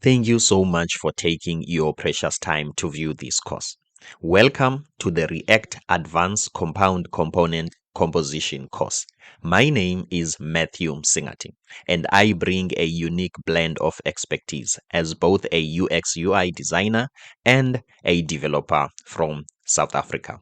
Thank you so much for taking your precious time to view this course. Welcome to the React Advanced Compound Component Composition course. My name is Matthew Msingati, and I bring a unique blend of expertise as both a UX UI designer and a developer from South Africa.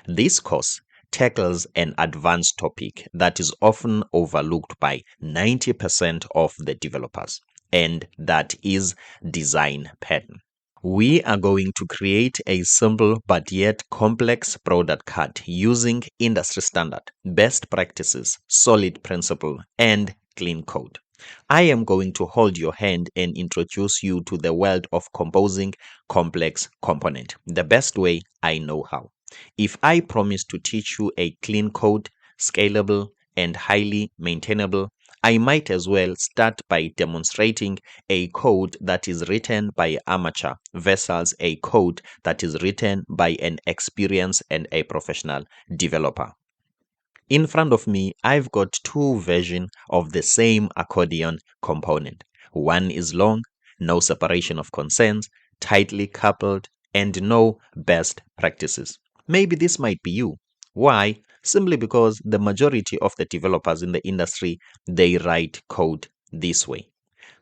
This course tackles an advanced topic that is often overlooked by 90% of the developers, and that is design pattern. We are going to create a simple but yet complex product card using industry standard, best practices, solid principle, and clean code. I am going to hold your hand and introduce you to the world of composing complex component the best way I know how. If I promise to teach you a clean code, scalable, and highly maintainable, I might as well start by demonstrating a code that is written by an amateur versus a code that is written by an experienced and a professional developer. In front of me, I've got two versions of the same accordion component. One is long, no separation of concerns, tightly coupled, and no best practices. Maybe this might be you. Why? Simply because the majority of the developers in the industry, they write code this way.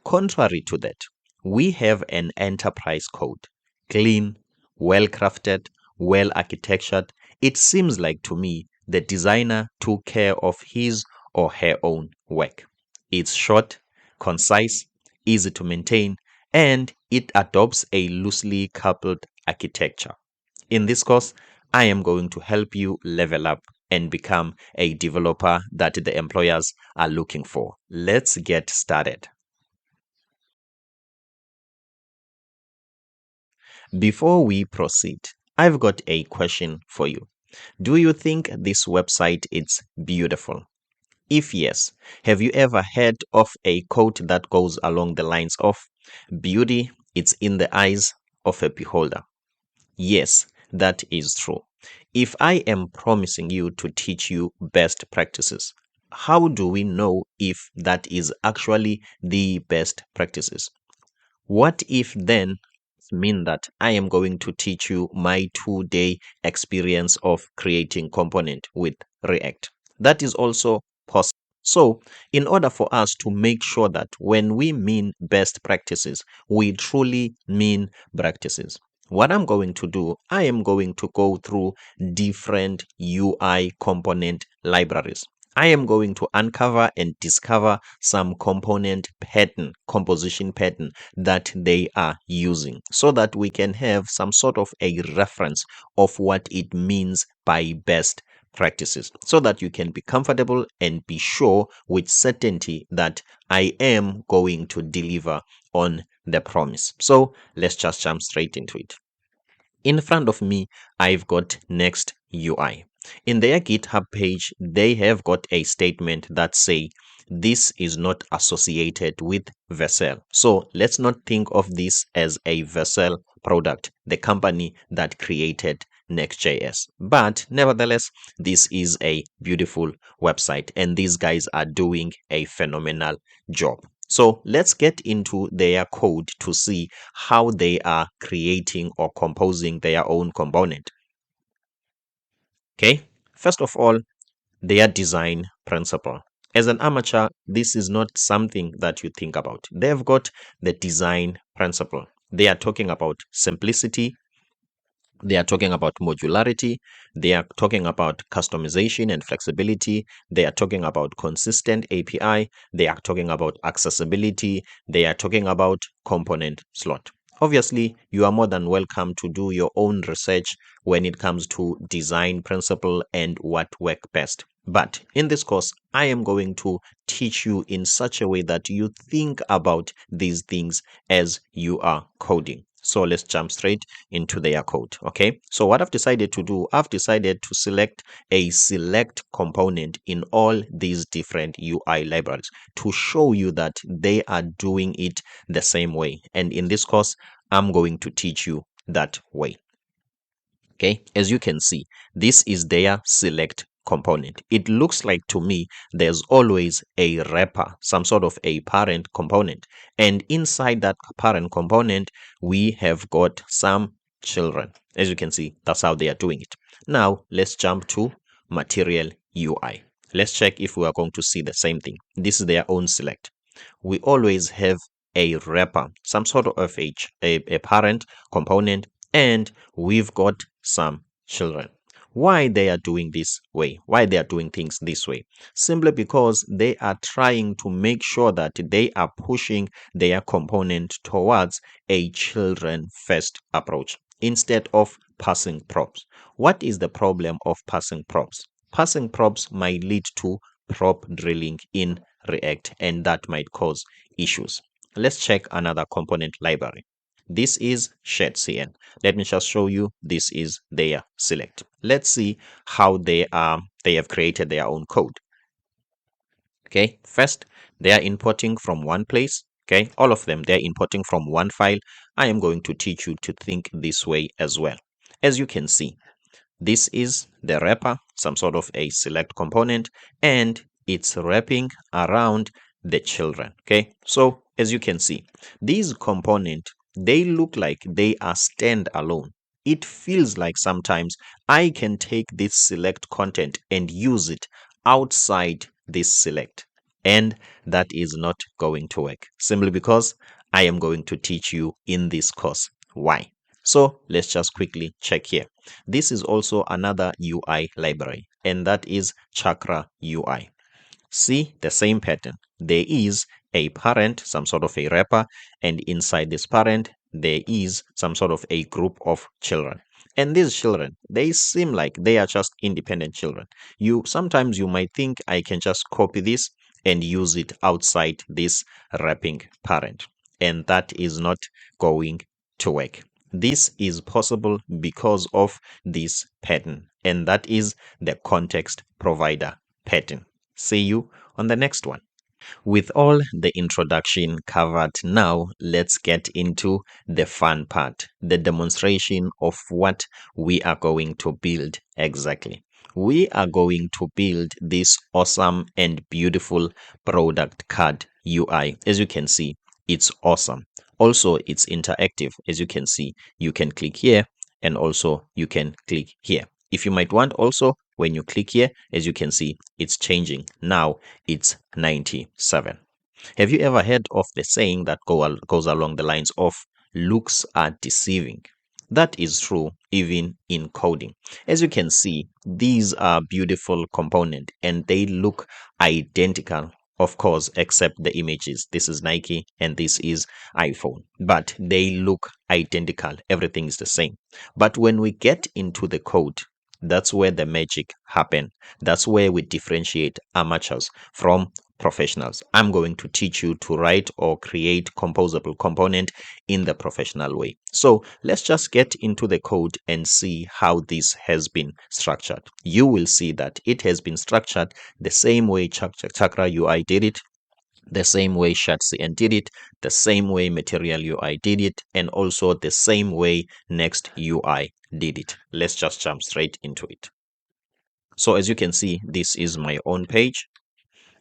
Contrary to that, we have an enterprise code, clean, well-crafted, well-architectured. It seems like to me the designer took care of his or her own work. It's short, concise, easy to maintain, and it adopts a loosely coupled architecture. In this course, I am going to help you level up and become a developer that the employers are looking for. Let's get started. Before we proceed, I've got a question for you. Do you think this website is beautiful? If yes, have you ever heard of a quote that goes along the lines of beauty it's in the eyes of a beholder? Yes, that is true. If I am promising you to teach you best practices, how do we know if that is actually the best practices? What if then mean that I am going to teach you my 2-day experience of creating component with React? That is also possible. So, in order for us to make sure that when we mean best practices, we truly mean practices, what I'm going to do, I am going to go through different UI component libraries. I am going to uncover and discover some component pattern, composition pattern that they are using so that we can have some sort of a reference of what it means by best practices so that you can be comfortable and be sure with certainty that I am going to deliver on the promise. So let's just jump straight into it. In front of me, I've got Next UI. In their GitHub page, they have got a statement that say this is not associated with Vercel. So let's not think of this as a Vercel product, the company that created Next.js. But nevertheless, this is a beautiful website and these guys are doing a phenomenal job. So let's get into their code to see how they are creating or composing their own component. Okay, first of all, their design principle. As an amateur, this is not something that you think about. They've got the design principle. They are talking about simplicity. They are talking about modularity. They are talking about customization and flexibility. They are talking about consistent API. They are talking about accessibility. They are talking about component slot. Obviously, you are more than welcome to do your own research when it comes to design principle and what work best. But in this course, I am going to teach you in such a way that you think about these things as you are coding. So let's jump straight into their code. Okay. So what I've decided to do, I've decided to select a select component in all these different UI libraries to show you that they are doing it the same way. And in this course, I'm going to teach you that way. Okay, as you can see, this is their select component. It looks like to me there's always a wrapper, some sort of a parent component. And inside that parent component, we have got some children. As you can see, that's how they are doing it. Now, let's jump to Material UI. Let's check if we are going to see the same thing. This is their own select. We always have a wrapper, some sort of a parent component, and we've got some children. Why they are doing this way? Why they are doing things this way? Simply because they are trying to make sure that they are pushing their component towards a children first approach instead of passing props. What is the problem of passing props? Passing props might lead to prop drilling in React, and that might cause issues. Let's check another component library. This is ShadCN. Let me just show you. This is their select. Let's see how they have created their own code. Okay, first they are importing from one place. Okay, all of them, they're importing from one file. I am going to teach you to think this way as well. As you can see, this is the wrapper, some sort of a select component, and it's wrapping around the children. Okay, so as you can see, these components, they look like they are standalone. It feels like sometimes I can take this select content and use it outside this select, and that is not going to work simply because I am going to teach you in this course why. So let's just quickly check here. This is also another UI library, and that is Chakra UI. See the same pattern. There is a parent, some sort of a wrapper, and inside this parent, there is some sort of a group of children. And these children, they seem like they are just independent children. Sometimes you might think I can just copy this and use it outside this wrapping parent, and that is not going to work. This is possible because of this pattern, and that is the context provider pattern. See you on the next one. With all the introduction covered, now let's get into the fun part, the demonstration of what we are going to build exactly. We are going to build this awesome and beautiful product card UI. As you can see, it's awesome. Also, it's interactive. As you can see, you can click here and also you can click here. If you might want also, when you click here, as you can see, it's changing. Now it's 97. Have you ever heard of the saying that goes along the lines of looks are deceiving? That is true even in coding. As you can see, these are beautiful components and they look identical, of course, except the images. This is Nike and this is iPhone, but they look identical. Everything is the same. But when we get into the code, that's where the magic happen. That's where we differentiate amateurs from professionals. I'm going to teach you to write or create composable component in the professional way. So let's just get into the code and see how this has been structured. You will see that it has been structured the same way Chakra UI did it, the same way ShadCN did it, the same way Material UI did it, and also the same way Next UI did it. Let's just jump straight into it. So as you can see, this is my own page.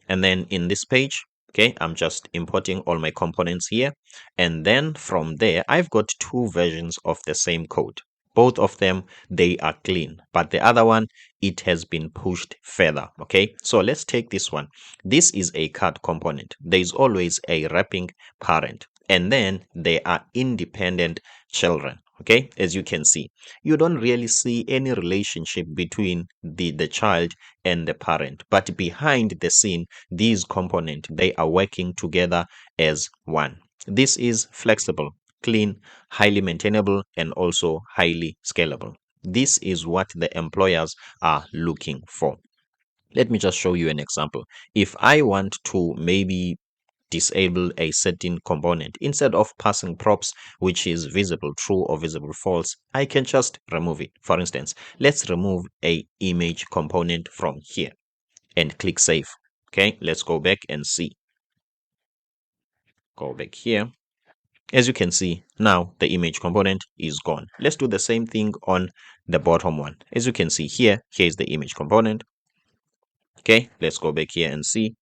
And then in this page, okay, I'm just importing all my components here. And then from there, I've got two versions of the same code. Both of them, they are clean, but the other one, it has been pushed further. Okay, so let's take this one. This is a card component. There is always a wrapping parent, and then they are independent children. Okay, as you can see, you don't really see any relationship between the child and the parent, but behind the scene, these components, they are working together as one. This is flexible, clean, highly maintainable, and also highly scalable. This is what the employers are looking for. Let me just show you an example. If I want to maybe disable a certain component, instead of passing props which is visible true or visible false, I can just remove it. For instance, let's remove a image component from here and click save. Okay, let's go back and see. Go back here. As you can see, now the image component is gone. Let's do the same thing on the bottom one. As you can see here, here's the image component. Okay, let's go back here and see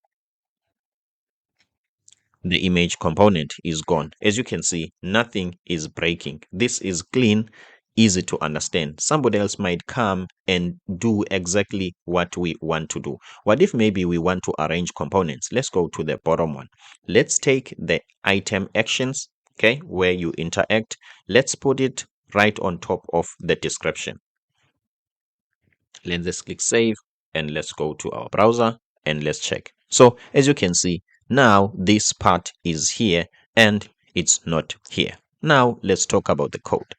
the image component is gone. As you can see, nothing is breaking. This is clean, easy to understand. Somebody else might come and do exactly what we want to do. What if maybe we want to arrange components? Let's go to the bottom one. Let's take the item actions, okay, where you interact. Let's put it right on top of the description. Let's just click save and let's go to our browser and let's check. So as you can see, now this part is here and it's not here. Now let's talk about the code.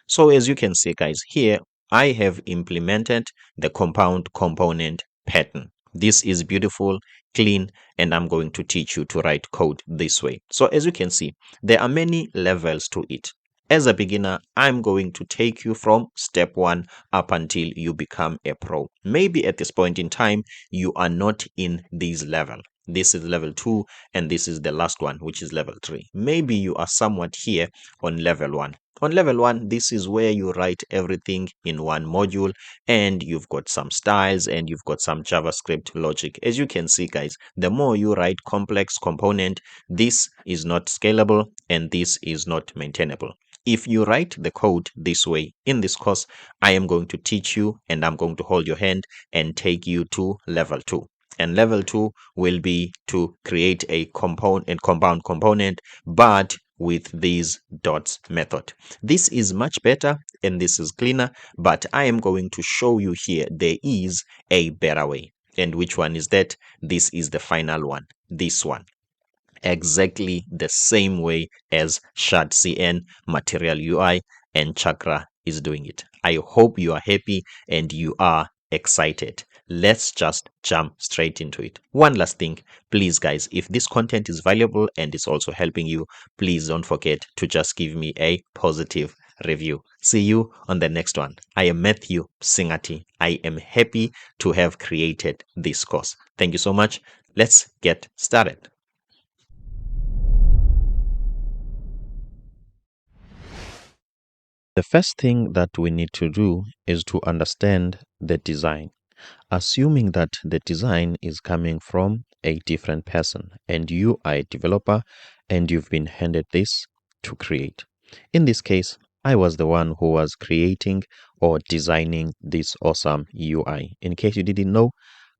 So as you can see, guys, here I have implemented the compound component pattern. This is beautiful, clean, and I'm going to teach you to write code this way. So as you can see, there are many levels to it. As a beginner, I'm going to take you from step 1 up until you become a pro. Maybe at this point in time, you are not in this level. This is level 2, and this is the last one, which is level 3. Maybe you are somewhat here on level 1. On level 1, this is where you write everything in one module, and you've got some styles and you've got some JavaScript logic. As you can see, guys, the more you write complex component, this is not scalable and this is not maintainable. If you write the code this way in this course, I am going to teach you and I'm going to hold your hand and take you to level 2. And level 2 will be to create a compound component, but with these dots method. This is much better and this is cleaner, but I am going to show you here there is a better way. And which one is that? This is the final one, this one. Exactly the same way as ShadCN, Material UI, and Chakra is doing it. I hope you are happy and you are excited. Let's just jump straight into it. One last thing, please guys, if this content is valuable and it's also helping you, please don't forget to just give me a positive review. See you on the next one. I am Matthew Singati. I am happy to have created this course. Thank you so much. Let's get started. The first thing that we need to do is to understand the design, assuming that the design is coming from a different person and you are a developer and you've been handed this to create. In this case, I was the one who was creating or designing this awesome UI. In case you didn't know,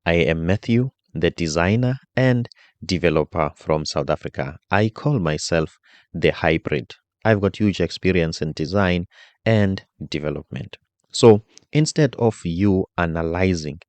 I am Matthew, the designer and developer from South Africa. I call myself the hybrid. I've got huge experience in design and development. So instead of you analyzing,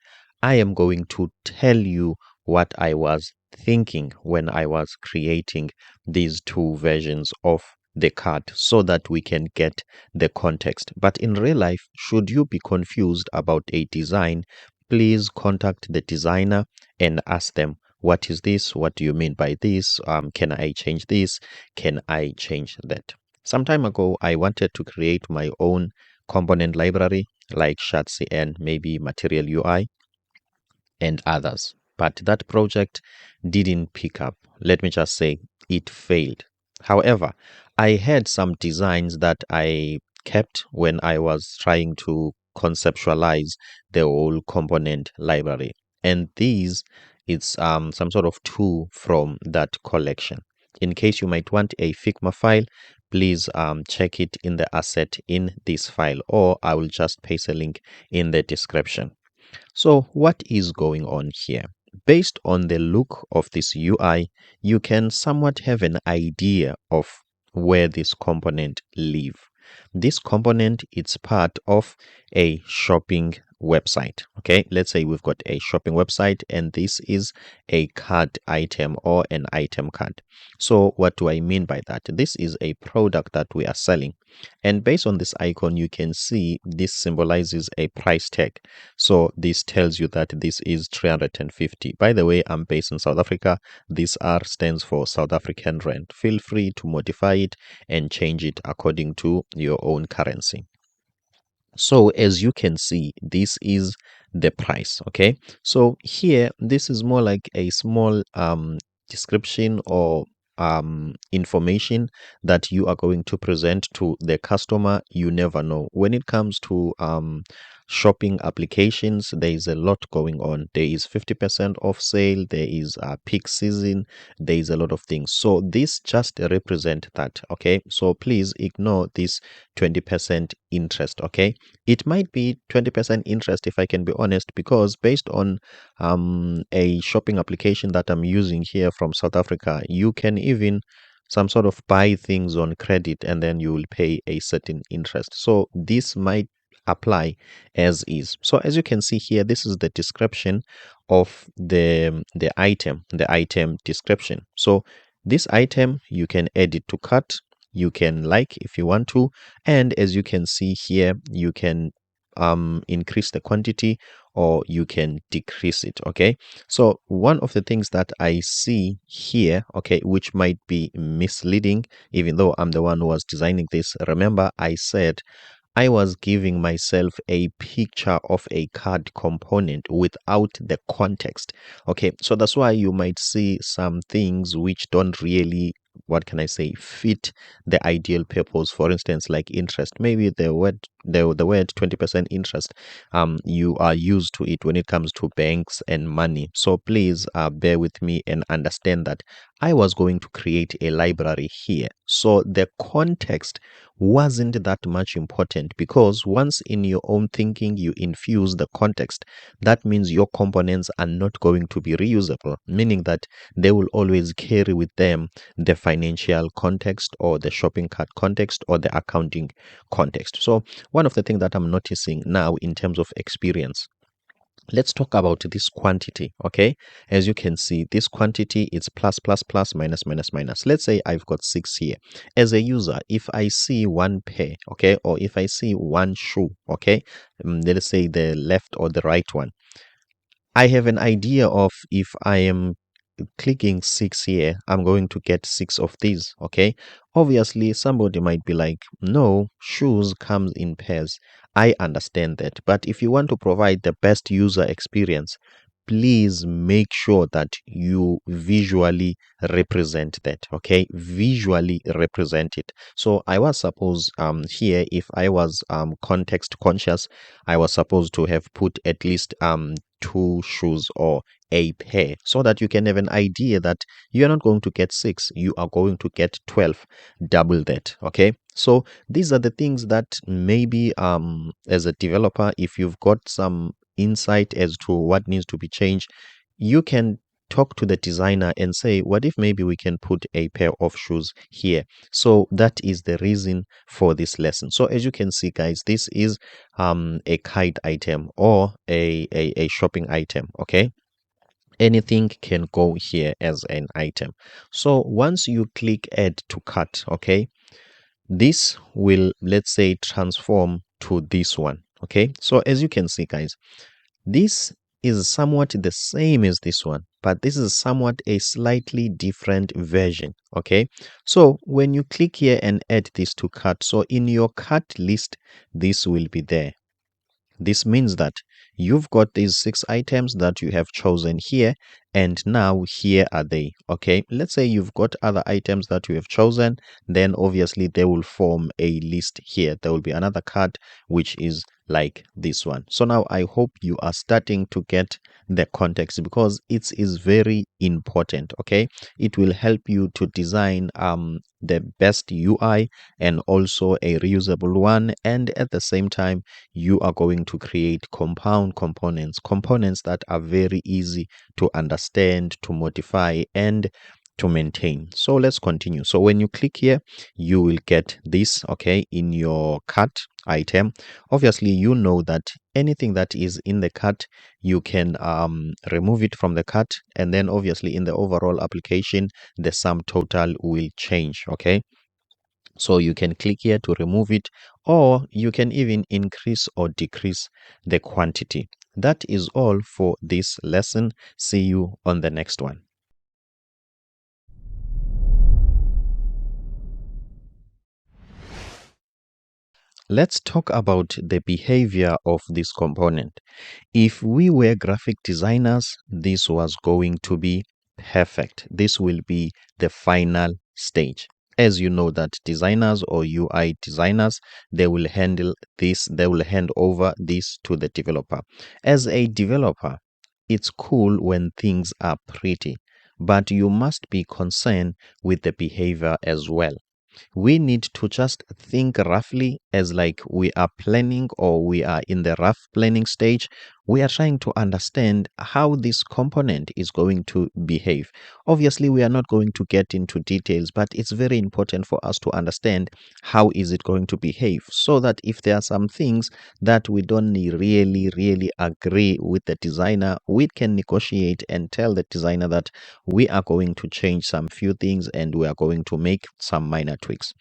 I am going to tell you what I was thinking when I was creating these two versions of the card so that we can get the context. But in real life, should you be confused about a design, please contact the designer and ask them, what is this? What do you mean by this? Can I change this? Can I change that? Some time ago, I wanted to create my own component library like ShadCN, maybe Material UI, and others. But that project didn't pick up. Let me just say it failed. However, I had some designs that I kept when I was trying to conceptualize the whole component library. And these, it's some sort of two from that collection. In case you might want a Figma file, please check it in the asset in this file, or I will just paste a link in the description. So what is going on here? Based on the look of this UI, you can somewhat have an idea of where this component live. This component is part of a shopping website. Okay, let's say we've got a shopping website and this is a card item or an item card. So what do I mean by that? This is a product that we are selling. And based on this icon, you can see this symbolizes a price tag. So this tells you that this is 350. By the way, I'm based in South Africa. This R stands for South African rand. Feel free to modify it and change it according to your own currency. So as you can see, this is the price. Okay, so here this is more like a small description or information that you are going to present to the customer. You never know when it comes to shopping applications, there is a lot going on. There is 50% off sale, there is a peak season, there is a lot of things. So this just represent that. Okay, so please ignore this 20% interest. Okay, it might be 20% interest, if I can be honest, because based on a shopping application that I'm using here from South Africa, you can even some sort of buy things on credit and then you will pay a certain interest. So this might apply as is. So as you can see here, this is the description of the item description. So this item, you can edit to cart, you can like if you want to, and as you can see here, you can increase the quantity or you can decrease it. Okay, so one of the things that I see here, okay, which might be misleading, even though I'm the one who was designing this, remember I said I was giving myself a picture of a card component without the context. Okay, so that's why you might see some things which don't really, what can I say, fit the ideal purpose. For instance, like interest. Maybe the word 20% interest, you are used to it when it comes to banks and money. So please bear with me and understand that I was going to create a library here. So the context wasn't that much important, because once in your own thinking you infuse the context, that means your components are not going to be reusable, meaning that they will always carry with them the financial context or the shopping cart context or the accounting context. So one of the things that I'm noticing now in terms of experience, let's talk about this quantity. Okay, as you can see, this quantity is plus plus plus minus minus minus. Let's say I've got 6 here. As a user, if I see one pair, okay, or if I see one shoe, okay, let's say the left or the right one, I have an idea of if I am clicking 6 here, I'm going to get 6 of these. Okay, obviously somebody might be like, no, shoes comes in pairs. I understand that, but if you want to provide the best user experience, please make sure that you visually represent that. Okay, visually represent it. So I was supposed here, if I was context conscious, I was supposed to have put at least 2 shoes or a pair, so that you can have an idea that you are not going to get 6, you are going to get 12, double that. Okay, so these are the things that maybe as a developer, if you've got some insight as to what needs to be changed, you can talk to the designer and say, what if maybe we can put a pair of shoes here? So that is the reason for this lesson. So as you can see, guys, this is a kite item or a shopping item. Okay, anything can go here as an item. So once you click add to cart, okay, this will, let's say, transform to this one. Okay, so as you can see, guys, this is somewhat the same as this one, but this is somewhat a slightly different version. Okay, so when you click here and add this to cart, so in your cart list, this will be there. This means that you've got these 6 items that you have chosen here, and now here are they. Okay, let's say you've got other items that you have chosen, then obviously they will form a list here. There will be another card which is like this one. So now I hope you are starting to get the context, because it is very important. Okay, it will help you to design the best UI and also a reusable one, and at the same time you are going to create compound components that are very easy to understand, to modify, and to maintain. So let's continue. So when you click here, you will get this, okay, in your cart item. Obviously, you know that anything that is in the cart, you can remove it from the cart, and then obviously in the overall application, the sum total will change. Okay, so you can click here to remove it, or you can even increase or decrease the quantity. That is all for this lesson. See you on the next one. Let's talk about the behavior of this component. If we were graphic designers, this was going to be perfect. This will be the final stage. As you know that designers or UI designers, they will handle this, they will hand over this to the developer. As a developer, it's cool when things are pretty, but you must be concerned with the behavior as well. We need to just think roughly as like we are planning or we are in the rough planning stage. We are trying to understand how this component is going to behave. Obviously, we are not going to get into details, but it's very important for us to understand how is it going to behave, so that if there are some things that we don't really agree with the designer, we can negotiate and tell the designer that we are going to change some few things and we are going to make some minor tweaks.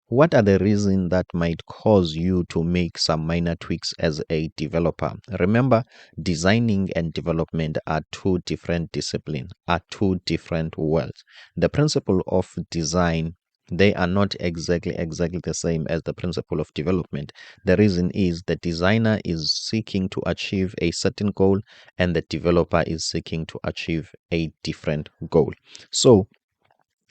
What are the reasons that might cause you to make some minor tweaks as a developer? Remember, designing and development are two different disciplines, are two different worlds. The principle of design, they are not exactly the same as the principle of development. The reason is the designer is seeking to achieve a certain goal and the developer is seeking to achieve a different goal. So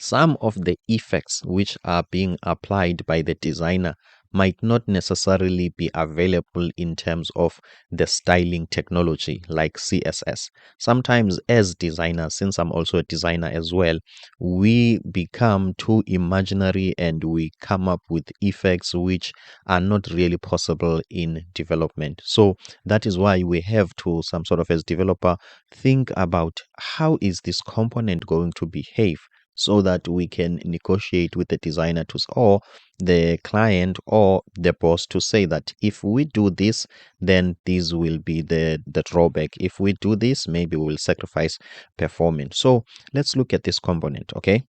some of the effects which are being applied by the designer might not necessarily be available in terms of the styling technology like CSS. Sometimes, as designers, since I'm also a designer as well, we become too imaginary and we come up with effects which are not really possible in development. So, that is why we have to, some sort of as developer, think about how is this component going to behave so that we can negotiate with the designer to or the client or the boss to say that if we do this, then this will be the drawback. If we do this, maybe we will sacrifice performance. So let's look at this component. Okay,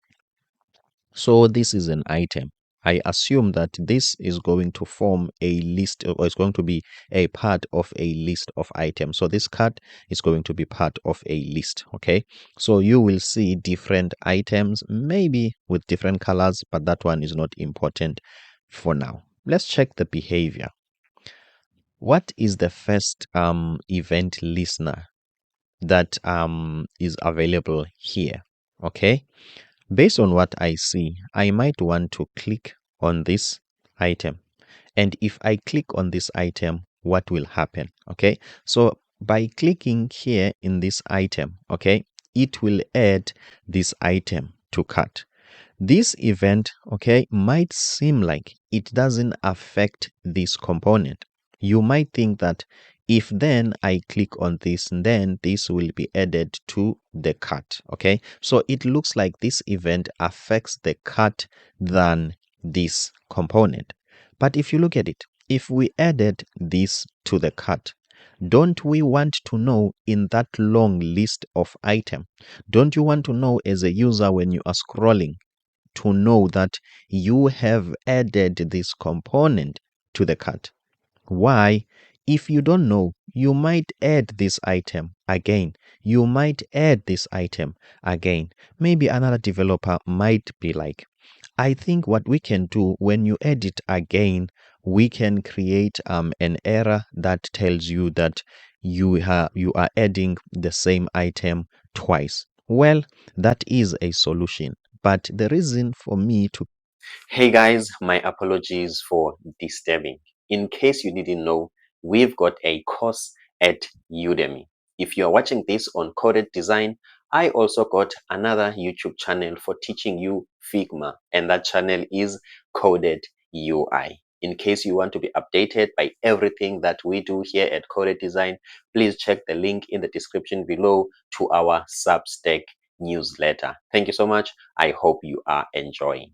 so this is an item. I assume that this is going to form a list or it's going to be a part of a list of items. So this card is going to be part of a list. Okay. So you will see different items, maybe with different colors, but that one is not important for now. Let's check the behavior. What is the first event listener that is available here? Okay. Based on what I see, I might want to click on this item. And if I click on this item, what will happen? Okay, so by clicking here in this item, okay, it will add this item to cart. This event, okay, might seem like it doesn't affect this component. You might think that if then I click on this, then this will be added to the cart. Okay, so it looks like this event affects the cart than this component. But if you look at it, if we added this to the cart, don't we want to know in that long list of item? Don't you want to know as a user when you are scrolling to know that you have added this component to the cart? Why? If you don't know, you might add this item again. You might add this item again. Maybe another developer might be like, I think what we can do when you edit again, we can create an error that tells you that you are adding the same item twice. Well, that is a solution. But the reason for me to Hey guys, my apologies for disturbing. In case you didn't know, we've got a course at Udemy. If you are watching this on Coded Design, I also got another YouTube channel for teaching you Figma, and that channel is Coded UI. In case you want to be updated by everything that we do here at Coded Design, please check the link in the description below to our Substack newsletter. Thank you so much. I hope you are enjoying.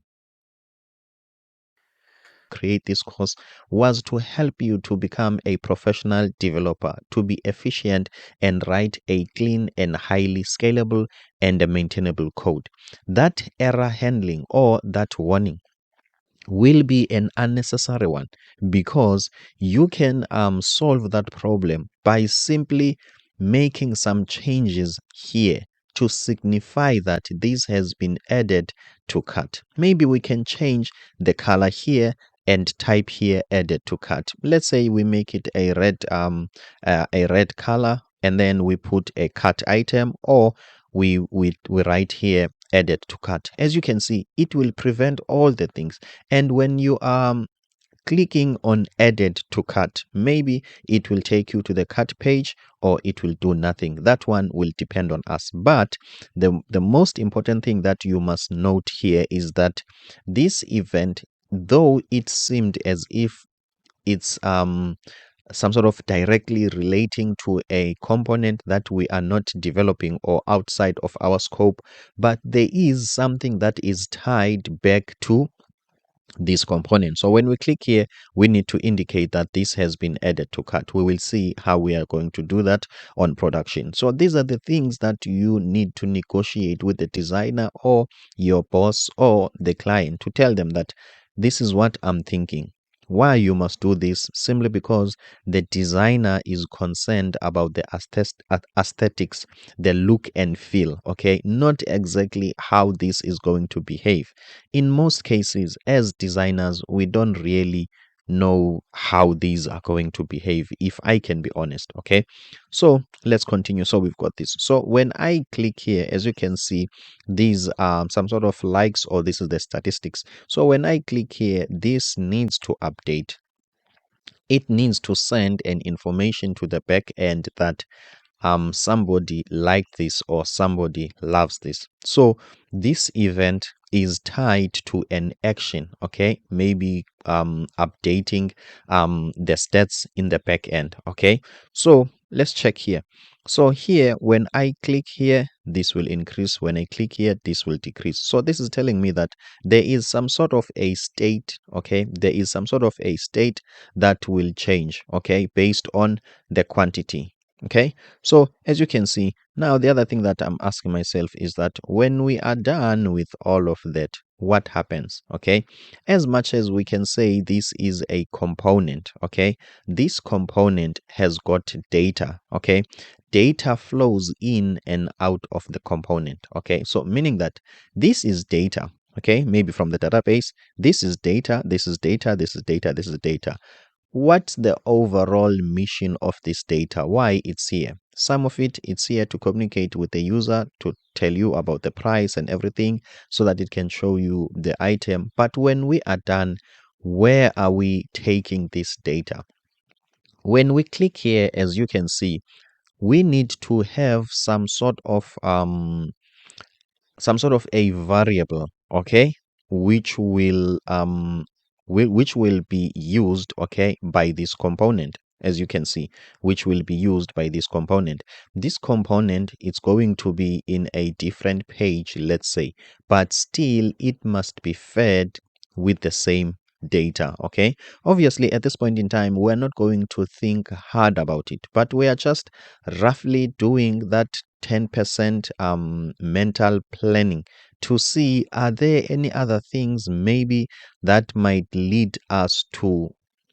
Create this course was to help you to become a professional developer, to be efficient and write a clean and highly scalable and maintainable code. That error handling or that warning will be an unnecessary one, because you can solve that problem by simply making some changes here to signify that this has been added to cart. Maybe we can change the color here and type here added to cart. Let's say we make it a red color, and then we put a cart item, or we write here added to cart. As you can see, it will prevent all the things. And when you are clicking on added to cart, maybe it will take you to the cart page or it will do nothing. That one will depend on us. But the most important thing that you must note here is that this event, though it seemed as if it's some sort of directly relating to a component that we are not developing or outside of our scope, but there is something that is tied back to this component. So when we click here, we need to indicate that this has been added to cart. We will see how we are going to do that on production. So these are the things that you need to negotiate with the designer or your boss or the client to tell them that this is what I'm thinking. Why you must do this? Simply because the designer is concerned about the aesthetics, the look and feel, okay? Not exactly how this is going to behave. In most cases, as designers, we don't really know how these are going to behave, if I can be honest, okay? So let's continue. So we've got this. So when I click here, as you can see, these are some sort of likes, or this is the statistics. So when I click here, this needs to update. It needs to send an information to the back end that somebody liked this or somebody loves this. So this event is tied to an action, okay? Maybe updating the stats in the back end, okay? So let's check here. So here, when I click here, this will increase. When I click here, this will decrease. So this is telling me that there is some sort of a state, okay? There is some sort of a state that will change, okay, based on the quantity. Okay, so as you can see, now the other thing that I'm asking myself is that when we are done with all of that, what happens? Okay, as much as we can say this is a component, okay, this component has got data, okay, data flows in and out of the component, okay, so meaning that this is data, okay, maybe from the database, this is data, this is data, this is data, this is data. What's the overall mission of this data? Why it's here? Some of it's here to communicate with the user, to tell you about the price and everything so that it can show you the item. But when we are done, where are we taking this data? When we click here, as you can see, we need to have some sort of a variable, okay, which will be used, okay, by this component. As you can see, which will be used by this component. This component is going to be in a different page, let's say, but still it must be fed with the same data, okay. Obviously at this point in time, we're not going to think hard about it, but we are just roughly doing that 10% mental planning to see, are there any other things maybe that might lead us to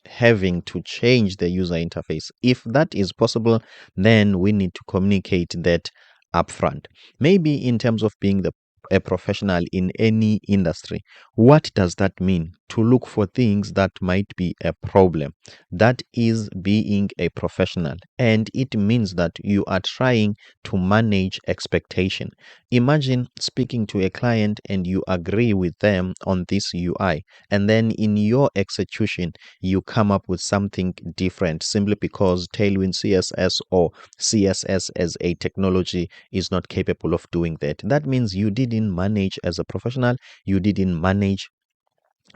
having to change the user interface. If that is possible, then we need to communicate that upfront. Maybe in terms of being a professional in any industry, what does that mean? To look for things that might be a problem. That is being a professional, and it means that you are trying to manage expectation. Imagine speaking to a client and you agree with them on this UI, and then in your execution you come up with something different simply because Tailwind CSS or CSS as a technology is not capable of doing that. That means you didn't manage as a professional, you didn't manage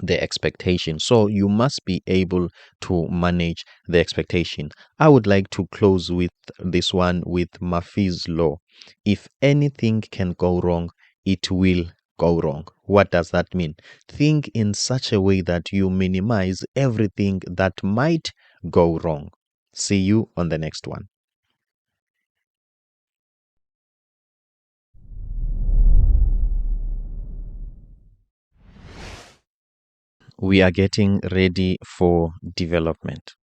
the expectation. So you must be able to manage the expectation. I would like to close with this one with Murphy's Law. If anything can go wrong, it will go wrong. What does that mean? Think in such a way that you minimize everything that might go wrong. See you on the next one. We are getting ready for development.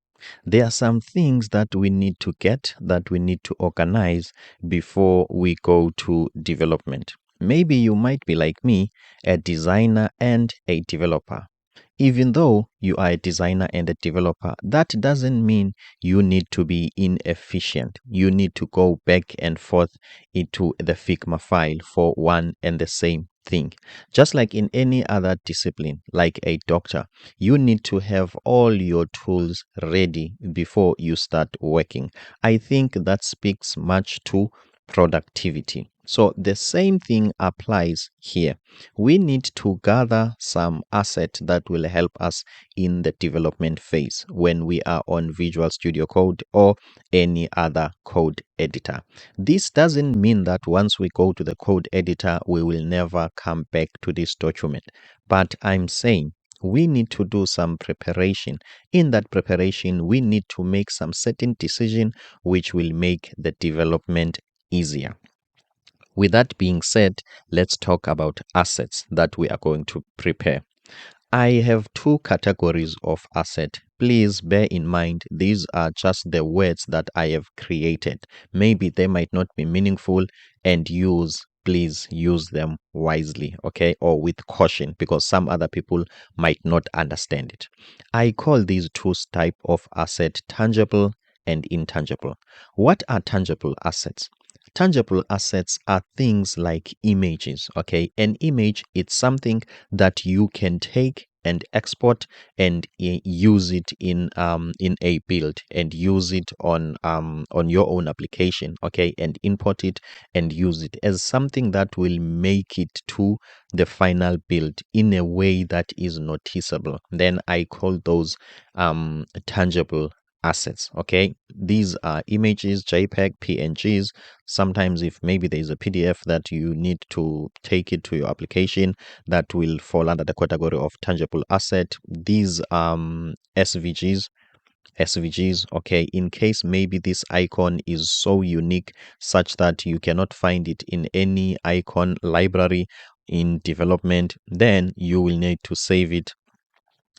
There are some things that we need to get, that we need to organize before we go to development. Maybe you might be like me, a designer and a developer. Even though you are a designer and a developer, that doesn't mean you need to be inefficient. You need to go back and forth into the Figma file for one and the same thing. Just like in any other discipline, like a doctor, you need to have all your tools ready before you start working. I think that speaks much to productivity. So the same thing applies here. We need to gather some asset that will help us in the development phase when we are on Visual Studio Code or any other code editor. This doesn't mean that once we go to the code editor, we will never come back to this document. But I'm saying we need to do some preparation. In that preparation, we need to make some certain decision which will make the development easier. With that being said, let's talk about assets that we are going to prepare. I have two categories of asset. Please bear in mind these are just the words that I have created. Maybe they might not be meaningful and please use them wisely, okay, or with caution because some other people might not understand it. I call these two type of asset tangible and intangible. What are tangible assets? Tangible assets are things like images, okay? An image, it's something that you can take and export and use it in a build and use it on your own application, okay, and import it and use it as something that will make it to the final build in a way that is noticeable. Then I call those tangible assets. Okay, these are images, JPEG, PNGs. Sometimes if maybe there is a PDF that you need to take it to your application, that will fall under the category of tangible asset. These SVGs, okay, in case maybe this icon is so unique such that you cannot find it in any icon library in development, then you will need to save it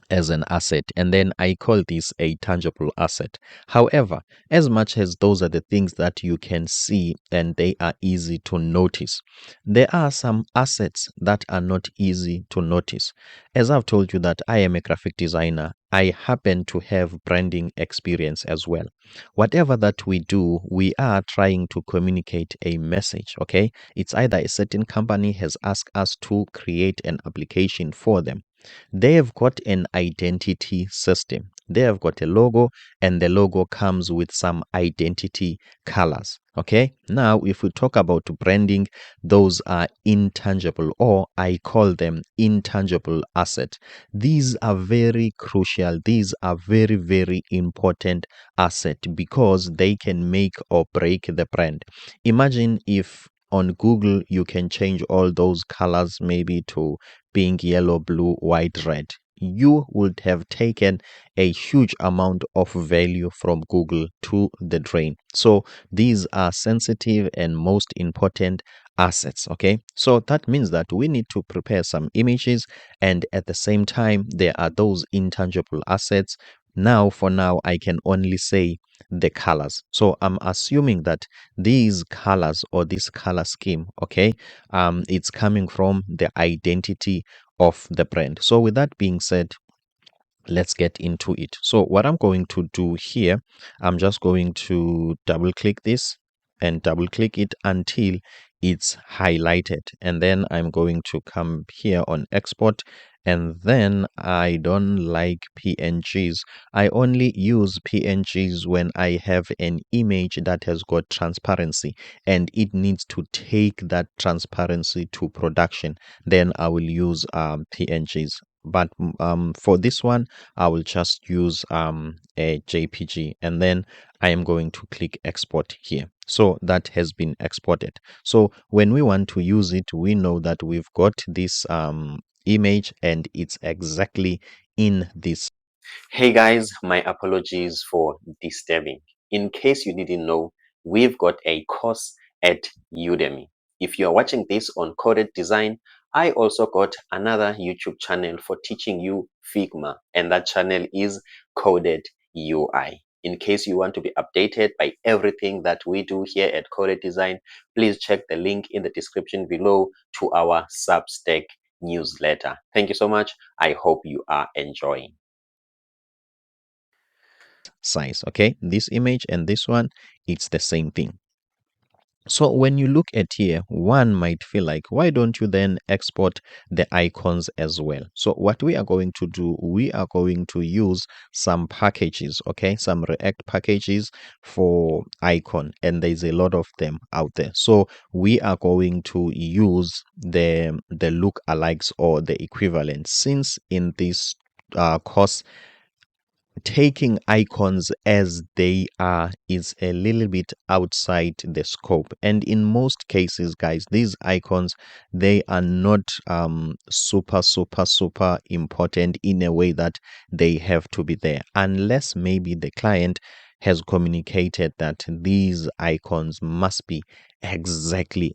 as an asset, and then I call this a tangible asset. However, as much as those are the things that you can see and they are easy to notice, there are some assets that are not easy to notice. As I've told you that I am a graphic designer, I happen to have branding experience as well. Whatever that we do, we are trying to communicate a message, okay? It's either a certain company has asked us to create an application for them. They have got an identity system. They have got a logo, and the logo comes with some identity colors. Okay, now if we talk about branding, those are intangible, or I call them intangible assets. These are very crucial, these are very, very important asset because they can make or break the brand. Imagine if on Google you can change all those colors maybe to pink, yellow, blue, white, red. You would have taken a huge amount of value from Google to the drain. So these are sensitive and most important assets. Okay, so that means that we need to prepare some images, and at the same time, there are those intangible assets. Now, for now, I can only say the colors. So I'm assuming that these colors or this color scheme, okay, it's coming from the identity of the brand. So with that being said, let's get into it. So what I'm going to do here, I'm just going to double click this and double click it until it's highlighted, and then I'm going to come here on export, and then I don't like PNGs. I only use PNGs when I have an image that has got transparency and it needs to take that transparency to production. Then I will use PNGs. But for this one, I will just use a JPG, and then I am going to click export here. So that has been exported. So when we want to use it, we know that we've got this image and it's exactly in this. Hey guys, my apologies for disturbing. In case you didn't know, we've got a course at Udemy. If you're watching this on Coded Design, I also got another YouTube channel for teaching you Figma, and that channel is Coded UI. In case you want to be updated by everything that we do here at Coded Design, please check the link in the description below to our Substack newsletter. Thank you so much. I hope you are enjoying. Size, okay, this image and this one, it's the same thing. So when you look at here, one might feel like, why don't you then export the icons as well? So what we are going to do, we are going to use some packages, okay, some React packages for icon, and there's a lot of them out there. So we are going to use the lookalikes or the equivalent, since in this course taking icons as they are is a little bit outside the scope, and in most cases, guys, these icons, they are not super important in a way that they have to be there, unless maybe the client has communicated that these icons must be exactly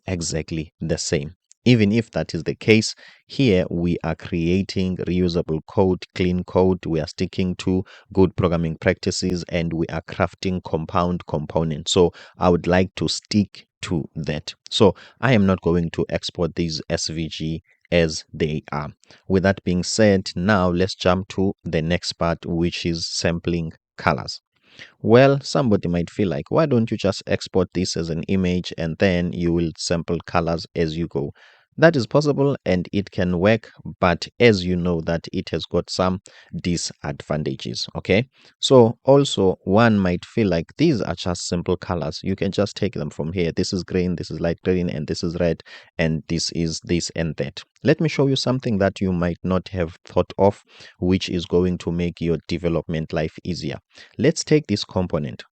the same. Even if that is the case, here we are creating reusable code, clean code. We are sticking to good programming practices, and we are crafting compound components. So I would like to stick to that. So I am not going to export these SVG as they are. With that being said, now let's jump to the next part, which is sampling colors. Well, somebody might feel like, why don't you just export this as an image and then you will sample colors as you go? That is possible and it can work, but as you know that it has got some disadvantages, okay? So also one might feel like these are just simple colors. You can just take them from here. This is green, this is light green, and this is red, and this is this and that. Let me show you something that you might not have thought of, which is going to make your development life easier. Let's take this component.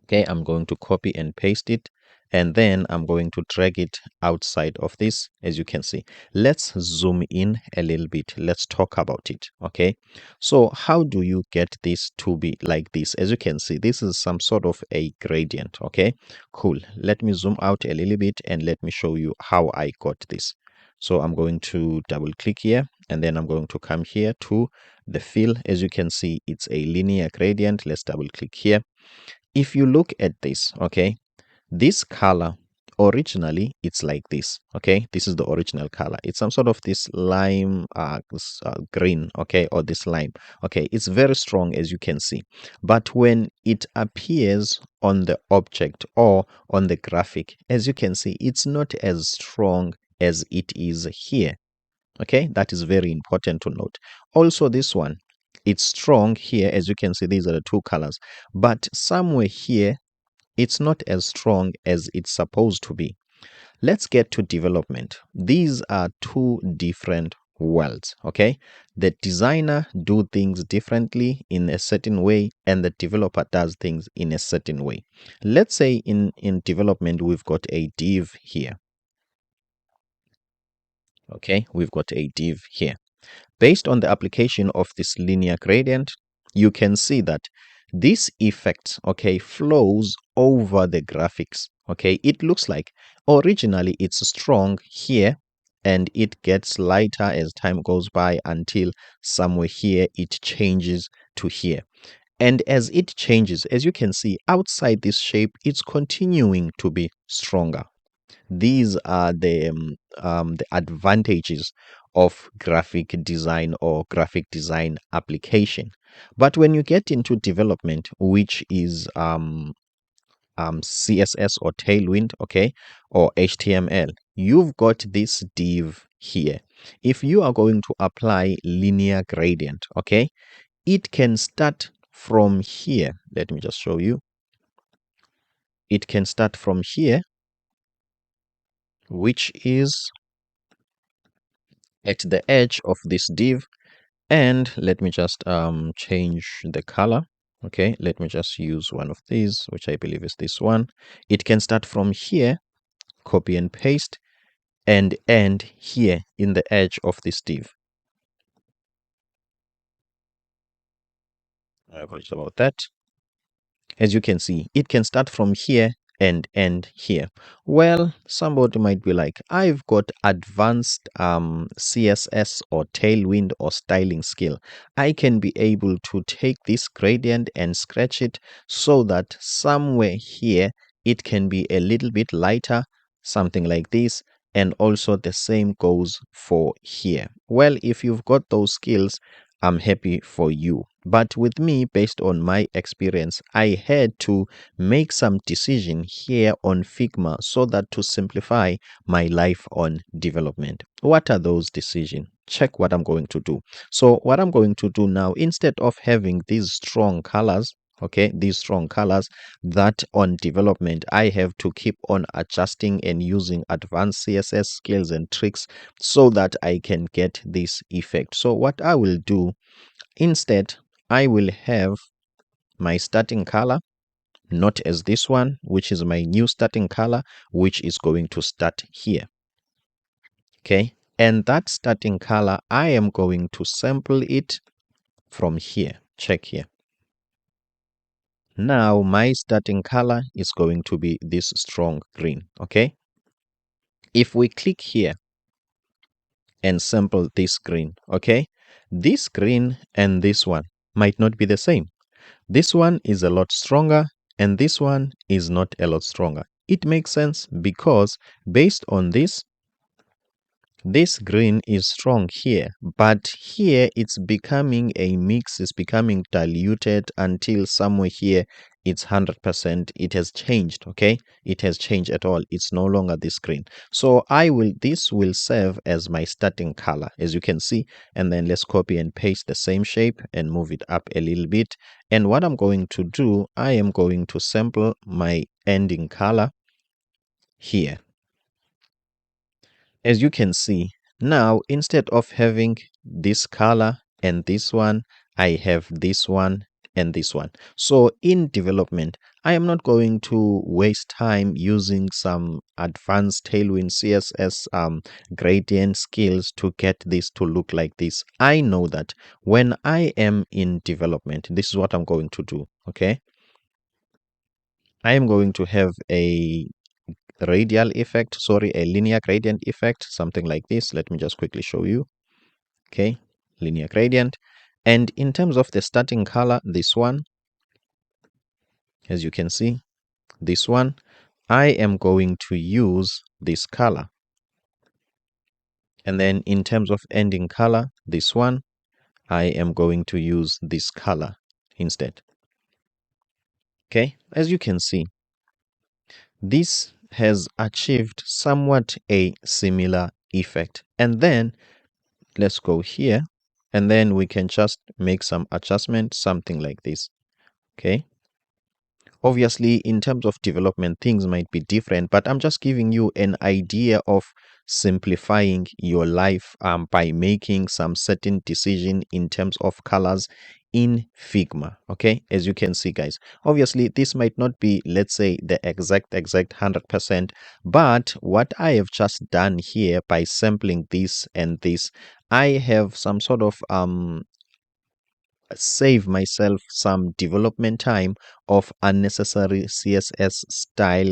Okay, I'm going to copy and paste it, and then I'm going to drag it outside of this, as you can see. Let's zoom in a little bit. Let's talk about it. Okay, so how do you get this to be like this? As you can see, this is some sort of a gradient. Okay, cool. Let me zoom out a little bit and let me show you how I got this. So I'm going to double click here, and then I'm going to come here to the fill. As you can see, it's a linear gradient. Let's double click here. If you look at this, okay, this color originally it's like this. Okay, this is the original color. It's some sort of this lime green, okay, or this lime. Okay, it's very strong, as you can see, but when it appears on the object or on the graphic, as you can see, it's not as strong as it is here. Okay, that is very important to note. Also, this one, it's strong here. As you can see, these are the two colors, but somewhere here it's not as strong as it's supposed to be. Let's get to development. These are two different worlds. Okay, the designer do things differently in a certain way, and the developer does things in a certain way. Let's say in development we've got a div here. Okay, we've got a div here. Based on the application of this linear gradient, you can see that this effect, okay, flows over the graphics. Okay, it looks like originally it's strong here, and it gets lighter as time goes by until somewhere here it changes to here. And as it changes, as you can see outside this shape, it's continuing to be stronger. These are the advantages of graphic design or graphic design application. But when you get into development, which is CSS or Tailwind, okay, or HTML, you've got this div here. If you are going to apply linear gradient, okay, it can start from here. Let me just show you. It can start from here, which is at the edge of this div, and let me just change the color. Okay, let me just use one of these, which I believe is this one. It can start from here, copy and paste, and end here in the edge of this div. I apologize about that. As you can see, it can start from here and end here. Well, somebody might be like, I've got advanced CSS or Tailwind or styling skill. I can be able to take this gradient and scratch it so that somewhere here it can be a little bit lighter, something like this, and also the same goes for here. Well, if you've got those skills, I'm happy for you. But with me, based on my experience, I had to make some decision here on Figma so that to simplify my life on development. What are those decisions? Check what I'm going to do. So what I'm going to do now, instead of having these strong colors, okay, these strong colors that on development I have to keep on adjusting and using advanced CSS skills and tricks so that I can get this effect. So what I will do instead, I will have my starting color not as this one, which is my new starting color, which is going to start here. Okay, and that starting color, I am going to sample it from here. Check here. Now my starting color is going to be this strong green. Okay, if we click here and sample this green, okay, this green and this one might not be the same. This one is a lot stronger and this one is not a lot stronger. It makes sense because based on this green is strong here, but here it's becoming a mix, it's becoming diluted until somewhere here it's 100%. It has changed, okay? It has changed at all. It's no longer this green. So this will serve as my starting color, as you can see. And then let's copy and paste the same shape and move it up a little bit. And what I'm going to do, I am going to sample my ending color here. As you can see, now instead of having this color and this one, I have this one and this one. So in development, I am not going to waste time using some advanced Tailwind CSS gradient skills to get this to look like this. I know that when I am in development, this is what I'm going to do, okay? I am going to have a radial effect, sorry, a linear gradient effect, something like this. Let me just quickly show you. Okay, linear gradient. And in terms of the starting color, this one, as you can see, this one, I am going to use this color. And then in terms of ending color, this one, I am going to use this color instead. Okay, as you can see, this has achieved somewhat a similar effect. And then let's go here and then we can just make some adjustment, something like this. Okay, obviously in terms of development things might be different, but I'm just giving you an idea of simplifying your life by making some certain decision in terms of colors in Figma. Okay, as you can see guys, obviously this might not be, let's say, the exact 100%, but what I have just done here by sampling this and this, I have some sort of save myself some development time of unnecessary CSS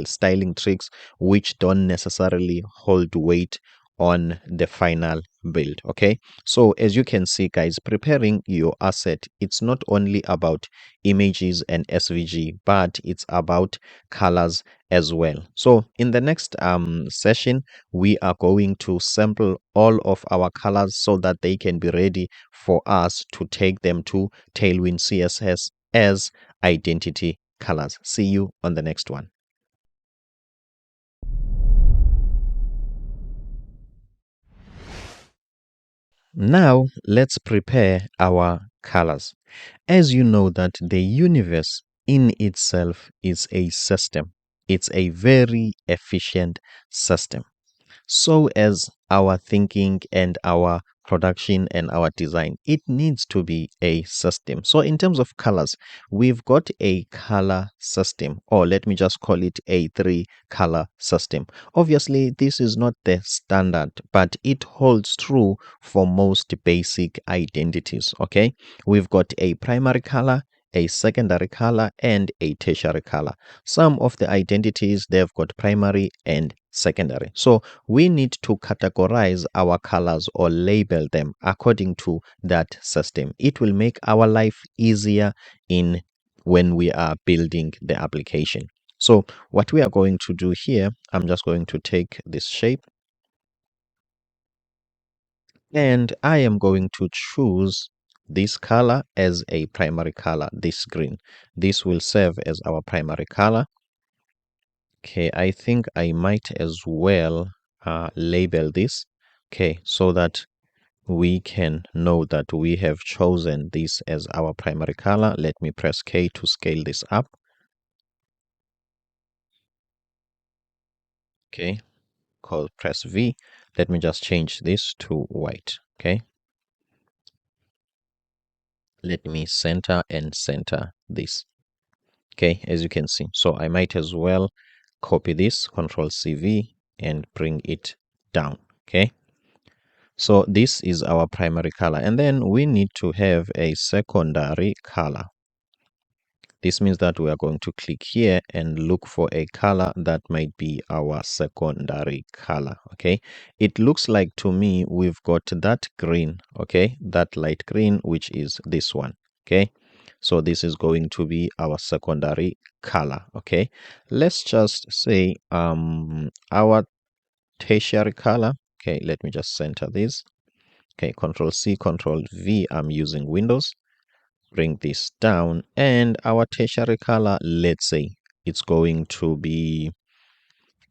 styling tricks which don't necessarily hold weight on the final build. Okay, so as you can see guys, preparing your asset, it's not only about images and SVG, but it's about colors as well. So in the next session, we are going to sample all of our colors so that they can be ready for us to take them to Tailwind CSS as identity colors. See you on the next one. Now let's prepare our colors. As you know that the universe in itself is a system. It's a very efficient system. So as our thinking and our production and our design, it needs to be a system. So in terms of colors, we've got a color system, or let me just call it a 3-color system. Obviously this is not the standard, but it holds true for most basic identities. Okay, we've got a primary color, a secondary color, and a tertiary color. Some of the identities, they've got primary and secondary. So we need to categorize our colors or label them according to that system. It will make our life easier in when we are building the application. So what we are going to do here, I'm just going to take this shape and I am going to choose this color as a primary color, this green. This will serve as our primary color. Okay, I think I might as well label this, okay, so that we can know that we have chosen this as our primary color. Let me press K to scale this up. Okay, press V. Let me just change this to white. Okay, let me center and center this. Okay, as you can see, so I might as well copy this, Control CV, and bring it down. Okay, so this is our primary color, and then we need to have a secondary color. This means that we are going to click here and look for a color that might be our secondary color. Okay, it looks like to me we've got that green, okay, that light green, which is this one. Okay, so this is going to be our secondary color. Okay, let's just say our tertiary color. Okay, let me just center this. Okay, Control C, Control V. I'm using Windows. Bring this down, and our tertiary color, let's say it's going to be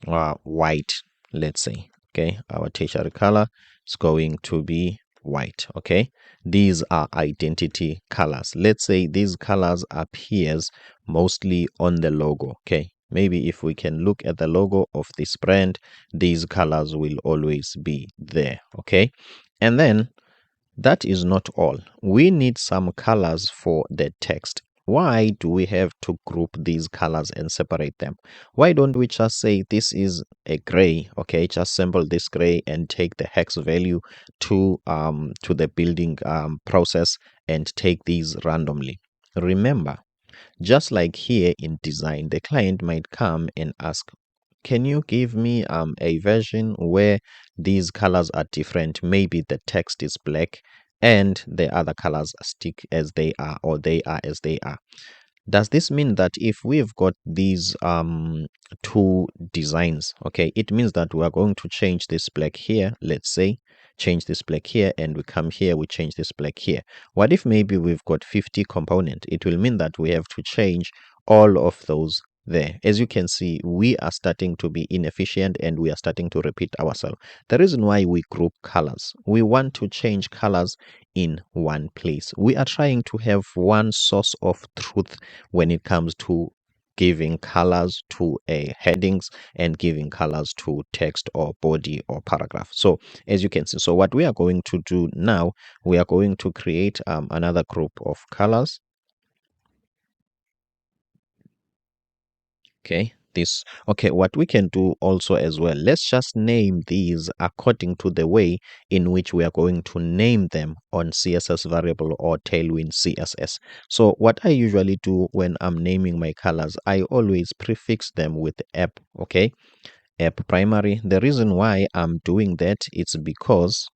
white. Let's say, okay, our tertiary color is going to be white. Okay, these are identity colors. Let's say these colors appears mostly on the logo. Okay, maybe if we can look at the logo of this brand, these colors will always be there. Okay, and then that is not all. We need some colors for the text. Why do we have to group these colors and separate them? Why don't we just say this is a gray? Okay, just sample this gray and take the hex value to the building process and take these randomly. Remember, just like here in design, the client might come and ask, can you give me a version where these colors are different? Maybe the text is black and the other colors stick as they are, or they are as they are. Does this mean that if we've got these two designs, okay, it means that we are going to change this black here, let's say, change this black here, and we come here, we change this black here. What if maybe we've got 50 component? It will mean that we have to change all of those there. As you can see, we are starting to be inefficient and we are starting to repeat ourselves. The reason why we group colors, we want to change colors in one place. We are trying to have one source of truth when it comes to giving colors to headings and giving colors to text or body or paragraph. So as you can see, so what we are going to do now, we are going to create another group of colors. Okay, what we can do also as well, let's just name these according to the way in which we are going to name them on CSS variable or Tailwind CSS. So what I usually do when I'm naming my colors, I always prefix them with app. Okay, app primary. The reason why I'm doing that is because,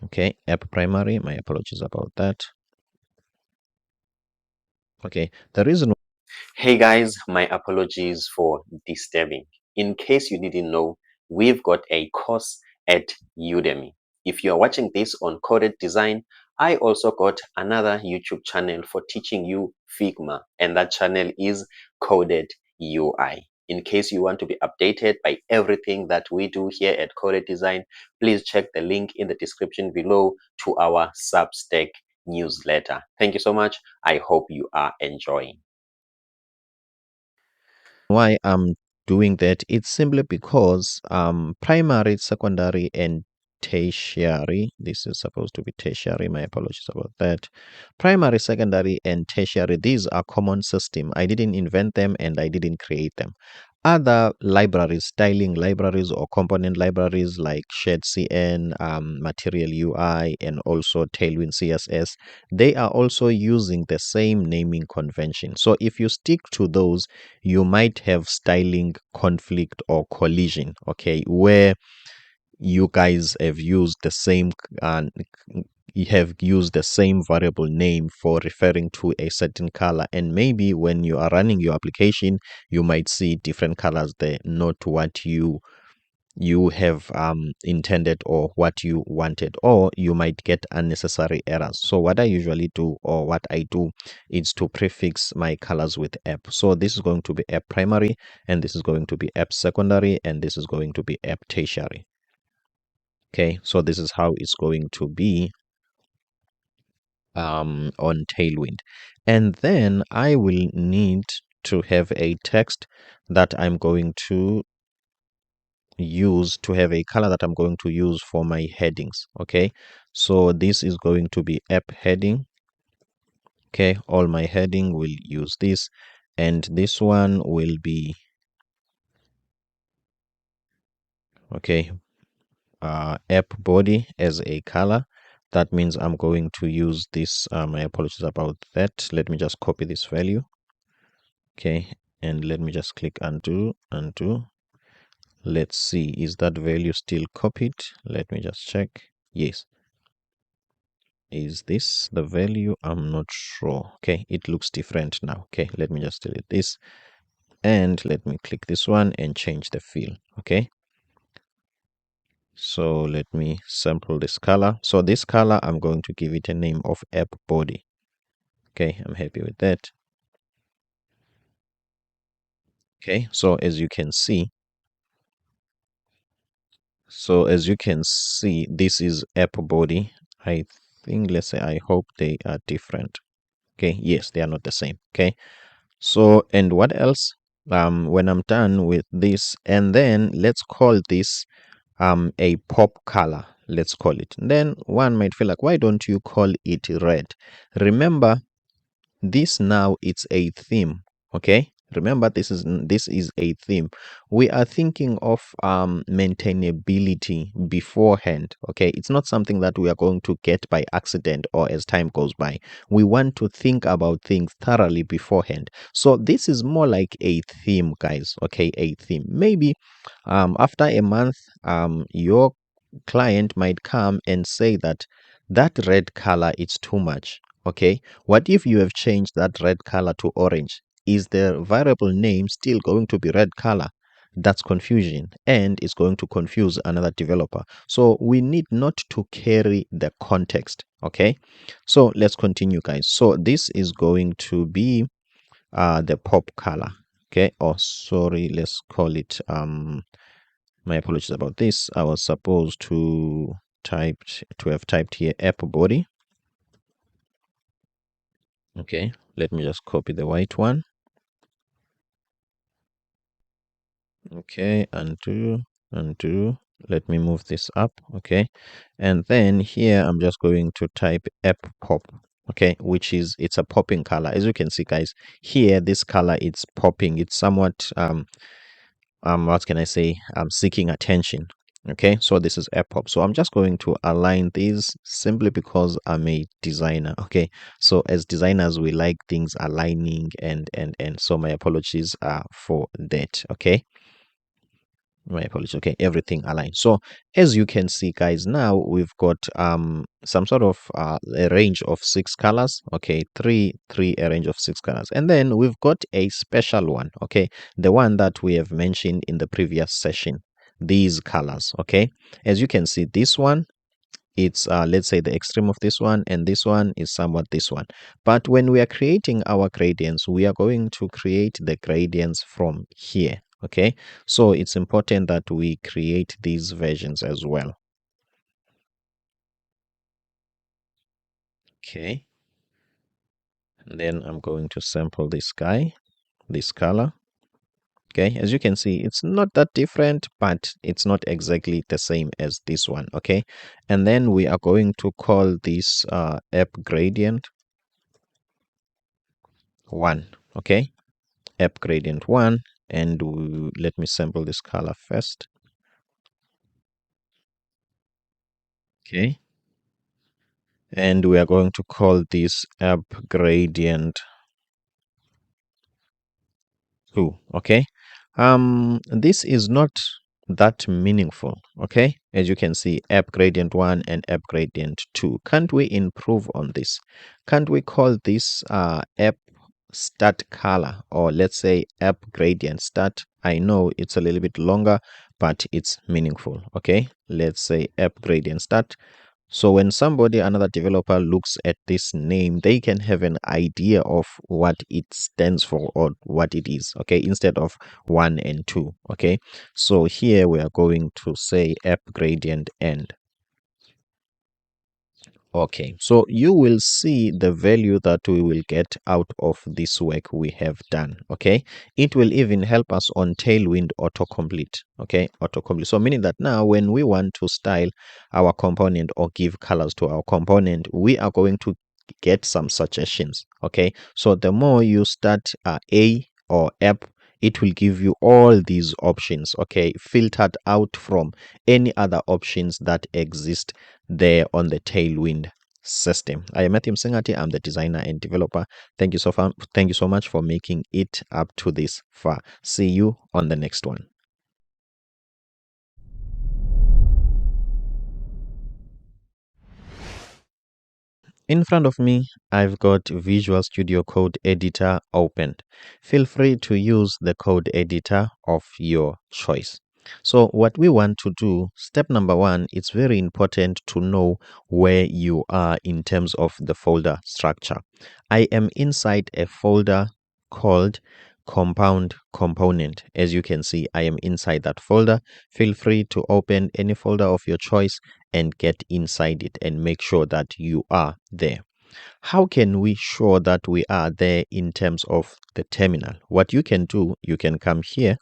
okay, app primary, my apologies about that. Okay, the reason. Hey guys, my apologies for disturbing. In case you didn't know, we've got a course at Udemy. If you're watching this on Coded Design, I also got another YouTube channel for teaching you Figma, and that channel is Coded UI. In case you want to be updated by everything that we do here at Coded Design, please check the link in the description below to our Substack newsletter. Thank you so much. I hope you are enjoying. Why I'm doing that, it's simply because primary, secondary, and tertiary, this is supposed to be tertiary, my apologies about that. Primary, secondary, and tertiary, these are common system. I didn't invent them and I didn't create them. Other libraries, styling libraries or component libraries like Shed CN, Material UI, and also Tailwind CSS, they are also using the same naming convention. So if you stick to those, you might have styling conflict or collision, okay, where you guys have used the same you have used the same variable name for referring to a certain color, and maybe when you are running your application you might see different colors there, not what you you have intended or what you wanted, or you might get unnecessary errors. So what I usually do, or what I do, is to prefix my colors with app. So this is going to be app primary, and this is going to be app secondary, and this is going to be app tertiary. Okay, so this is how it's going to be on Tailwind. And then I will need to have a text that I'm going to use, to have a color that I'm going to use for my headings. Okay, so this is going to be app heading. Okay, all my heading will use this, and this one will be okay, app body as a color. That means I'm going to use this. My apologies about that. Let me just copy this value. Okay, and let me just click undo. Let's see, is that value still copied? Let me just check. Yes. Is this the value? I'm not sure. Okay, it looks different now. Okay, let me just delete this, and let me click this one and change the fill. Okay, so let me sample this color. So this color, I'm going to give it a name of app body. Okay, I'm happy with that. Okay, so as you can see, this is app body. I think, let's say, I hope they are different. Okay, yes, they are not the same. Okay, so, and what else? When I'm done with this, and then let's call this a pop color, let's call it. And then one might feel like, why don't you call it red? Remember, this now it's a theme. Okay, remember, this is a theme. We are thinking of maintainability beforehand. Okay, it's not something that we are going to get by accident or as time goes by. We want to think about things thoroughly beforehand. So this is more like a theme, guys. Okay, a theme. Maybe after a month, your client might come and say that that red color is too much. Okay, what if you have changed that red color to orange? Is the variable name still going to be red color? That's confusion, and it's going to confuse another developer. So we need not to carry the context. Okay, so let's continue, guys. So this is going to be the pop color. Okay, oh sorry, let's call it my apologies about this. I was supposed to have typed here app body. Okay, let me just copy the white one. Okay, undo. Let me move this up. Okay, and then here I'm just going to type app pop. Okay, which is, it's a popping color. As you can see, guys, here this color, it's popping. It's somewhat what can I say, seeking attention. Okay, so this is app pop. So I'm just going to align these simply because I'm a designer. Okay, so as designers, we like things aligning, and so my apologies for that. Okay, my apologies. Okay, everything aligned. So as you can see, guys, now we've got some sort of a range of 6 colors. Okay, three a range of 6 colors, and then we've got a special one. Okay, the one that we have mentioned in the previous session, these colors. Okay, as you can see, this one, it's let's say the extreme of this one, and this one is somewhat this one. But when we are creating our gradients, we are going to create the gradients from here. Okay, so it's important that we create these versions as well. Okay, and then I'm going to sample this guy, this color. Okay, as you can see, it's not that different, but it's not exactly the same as this one. Okay, and then we are going to call this app gradient 1. Okay, app gradient 1, and let me sample this color first. Okay, and we are going to call this app gradient 2. Okay, this is not that meaningful. Okay, as you can see, app gradient 1 and app gradient 2. Can't we improve on this? Can't we call this app start color, or let's say app gradient start? I know it's a little bit longer, but it's meaningful. Okay, let's say app gradient start. So when another developer looks at this name, they can have an idea of what it stands for or what it is, okay, instead of 1 and 2. Okay, so here we are going to say app gradient end. Okay, so you will see the value that we will get out of this work we have done. Okay, it will even help us on Tailwind autocomplete. Okay, autocomplete. So meaning that now when we want to style our component or give colors to our component, we are going to get some suggestions. Okay, so the more you start A or app, it will give you all these options, okay, filtered out from any other options that exist there on the Tailwind system. I am Matthew Msengati. I'm the designer and developer. Thank you so far. Thank you so much for making it up to this far. See you on the next one. In front of me, I've got Visual Studio Code Editor opened. Feel free to use the code editor of your choice. So what we want to do, step number one, it's very important to know where you are in terms of the folder structure. I am inside a folder called Compound Component. As you can see, I am inside that folder. Feel free to open any folder of your choice and get inside it and make sure that you are there. How can we show that we are there in terms of the terminal? What you can do, you can come here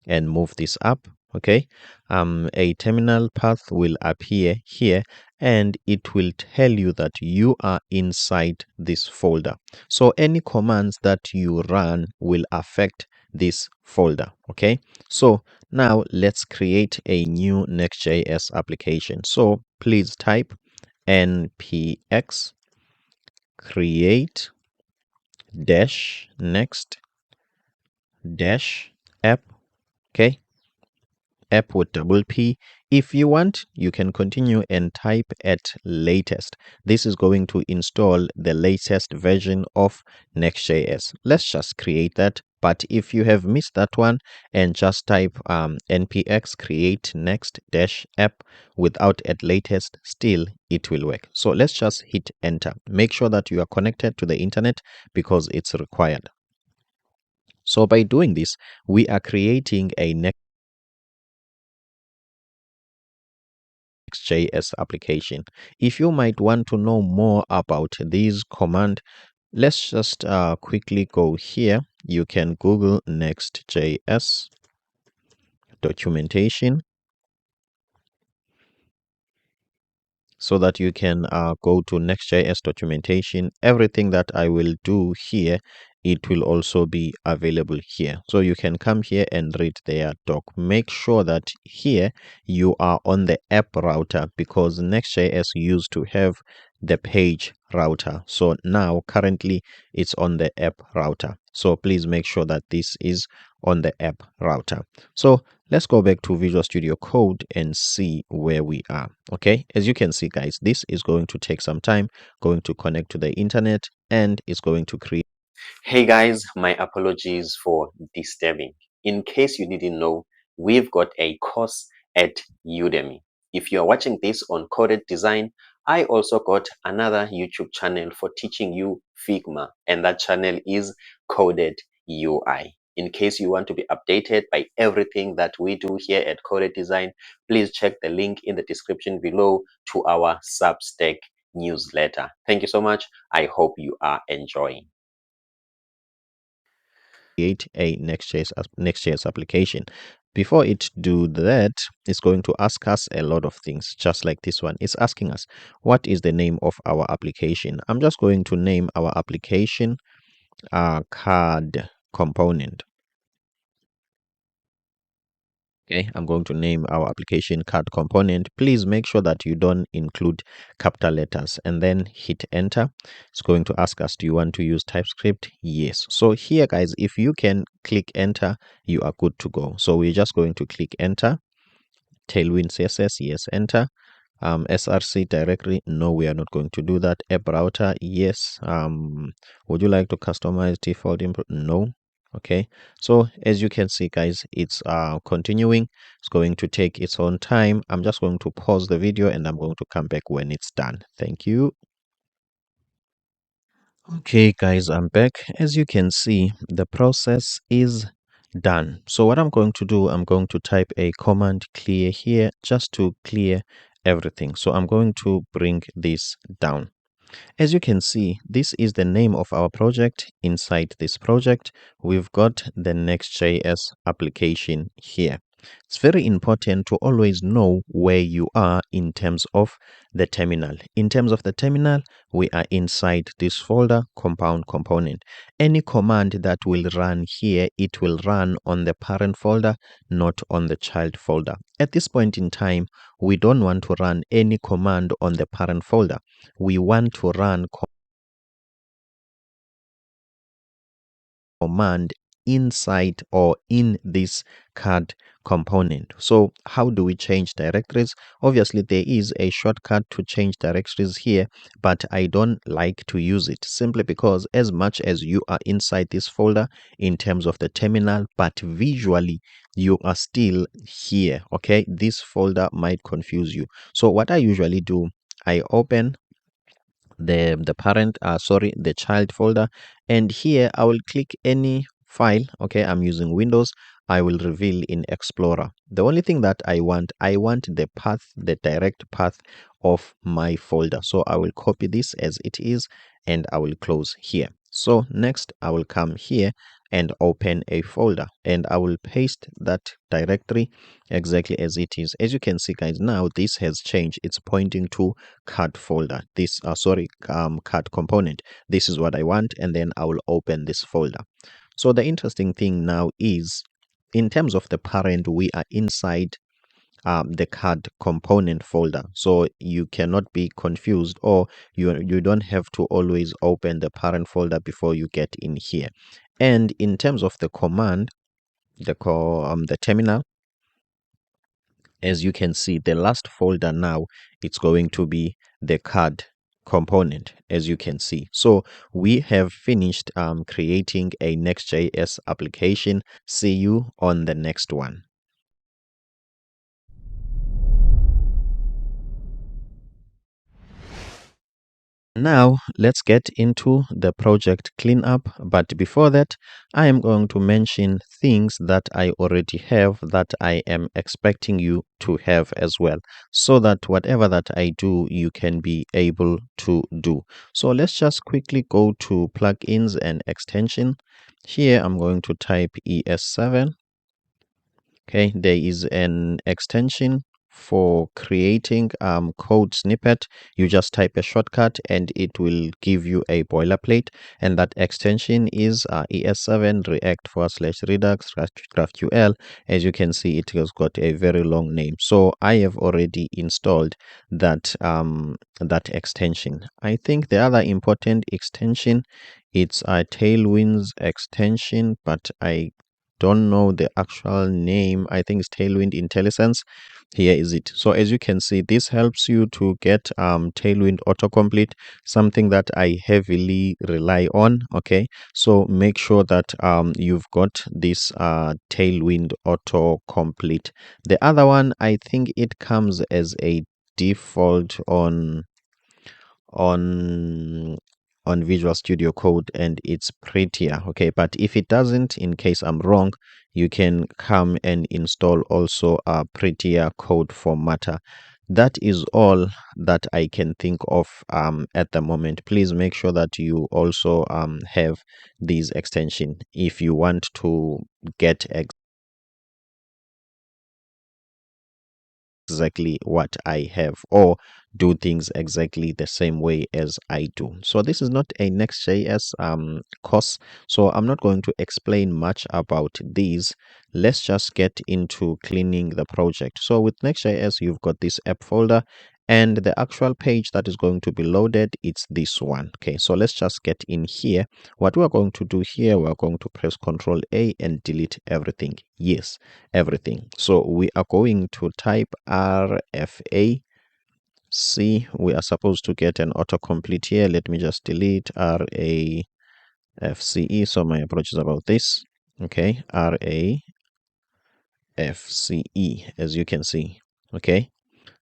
and move this up. Okay, a terminal path will appear here and it will tell you that you are inside this folder. So any commands that you run will affect this folder. Okay, so now let's create a new Next.js application. So please type npx create dash next dash app. Okay, app with double P. If you want, you can continue and type at latest. This is going to install the latest version of Next.js. Let's just create that. But if you have missed that one and just type npx create next dash app without at latest, still it will work. So let's just hit enter. Make sure that you are connected to the internet because it's required. So by doing this, we are creating a Next.js application. If you might want to know more about these command, let's just quickly go here. You can Google Next.js documentation so that you can go to Next.js documentation. Everything that I will do here, it will also be available here. So you can come here and read their doc. Make sure that here you are on the app router because Next.js used to have the page router. So now currently it's on the app router. So please make sure that this is on the app router. So let's go back to Visual Studio Code and see where we are. Okay, as you can see, guys, this is going to take some time, going to connect to the internet, and it's going to create. Hey guys, my apologies for disturbing. In case you didn't know, we've got a course at Udemy. If you're watching this on Coded Design, I also got another YouTube channel for teaching you Figma, and that channel is Coded UI. In case you want to be updated by everything that we do here at Coded Design, please check the link in the description below to our Substack newsletter. Thank you so much. I hope you are enjoying. Create a Next.js application. Before it do that, it's going to ask us a lot of things, just like this one. It's asking us, what is the name of our application? I'm just going to name our application card component. Okay, I'm going to name our application card component. Please make sure that you don't include capital letters and then hit enter. It's going to ask us, do you want to use Typescript? Yes. So here, guys, if you can click enter, you are good to go. So we're just going to click enter. Tailwind CSS, yes, enter. SRC directory, no, we are not going to do that. App router, yes. Would you like to customize default input? No. Okay, so as you can see, guys, it's continuing. It's going to take its own time. I'm just going to pause the video and I'm going to come back when it's done. Thank you. Okay, guys, I'm back. As you can see, the process is done. So what I'm going to do, I'm going to type a command clear here just to clear everything. So I'm going to bring this down. As you can see, this is the name of our project. Inside this project, we've got the Next.js application here. It's very important to always know where you are in terms of the terminal. In terms of the terminal, we are inside this folder, compound component. Any command that will run here, it will run on the parent folder, not on the child folder. At this point in time, we don't want to run any command on the parent folder. We want to run command inside or in this card component. So how do we change directories? Obviously, there is a shortcut to change directories here, but I don't like to use it simply because as much as you are inside this folder in terms of the terminal, but visually you are still here. Okay, this folder might confuse you. So what I usually do, I open the parent sorry, the child folder, and here I will click any file. Okay, I'm using Windows. I will reveal in Explorer. The only thing that I want the path, the direct path of my folder. So I will copy this as it is and I will close here. So next I will come here and open a folder and I will paste that directory exactly as it is. As you can see, guys, now this has changed. It's pointing to card folder. This card component. This is what I want, and then I will open this folder. So the interesting thing now is, in terms of the parent, we are inside the card component folder, so you cannot be confused, or you don't have to always open the parent folder before you get in here. And in terms of the command, the terminal, as you can see, the last folder now, it's going to be the card component, as you can see. So we have finished creating a Next.js application. See you on the next one. Now let's get into the project cleanup, but before that I am going to mention things that I already have that I am expecting you to have as well, so that whatever that I do you can be able to do. So let's just quickly go to plugins and extension. Here I'm going to type ES7. Okay, there is an extension for creating code snippet. You just type a shortcut and it will give you a boilerplate, and that extension is ES7 React / Redux GraphQL. As you can see, it has got a very long name, so I have already installed that that extension. I think the other important extension, it's a Tailwind's extension, but I don't know the actual name. I think it's Tailwind IntelliSense. Here is it. So as you can see, this helps you to get Tailwind autocomplete, something that I heavily rely on. Okay, so make sure that you've got this Tailwind autocomplete. The other one, I think it comes as a default on on Visual Studio Code, and it's prettier. Okay, but if it doesn't, in case I'm wrong, you can come and install also a prettier code formatter. That is all that I can think of at the moment. Please make sure that you also have these extension if you want to get exactly what I have, or do things exactly the same way as I do. So this is not a Next.js course, so I'm not going to explain much about these. Let's just get into cleaning the project. So with Next.js, you've got this app folder, and the actual page that is going to be loaded, it's this one. Okay, so let's just get in here. What we're going to do here, we're going to press Ctrl A and delete everything. Yes, everything. So we are going to type RFA. See, we are supposed to get an autocomplete here. Let me just delete RAFCE. So my approach is about this. Okay, RAFCE, as you can see. Okay,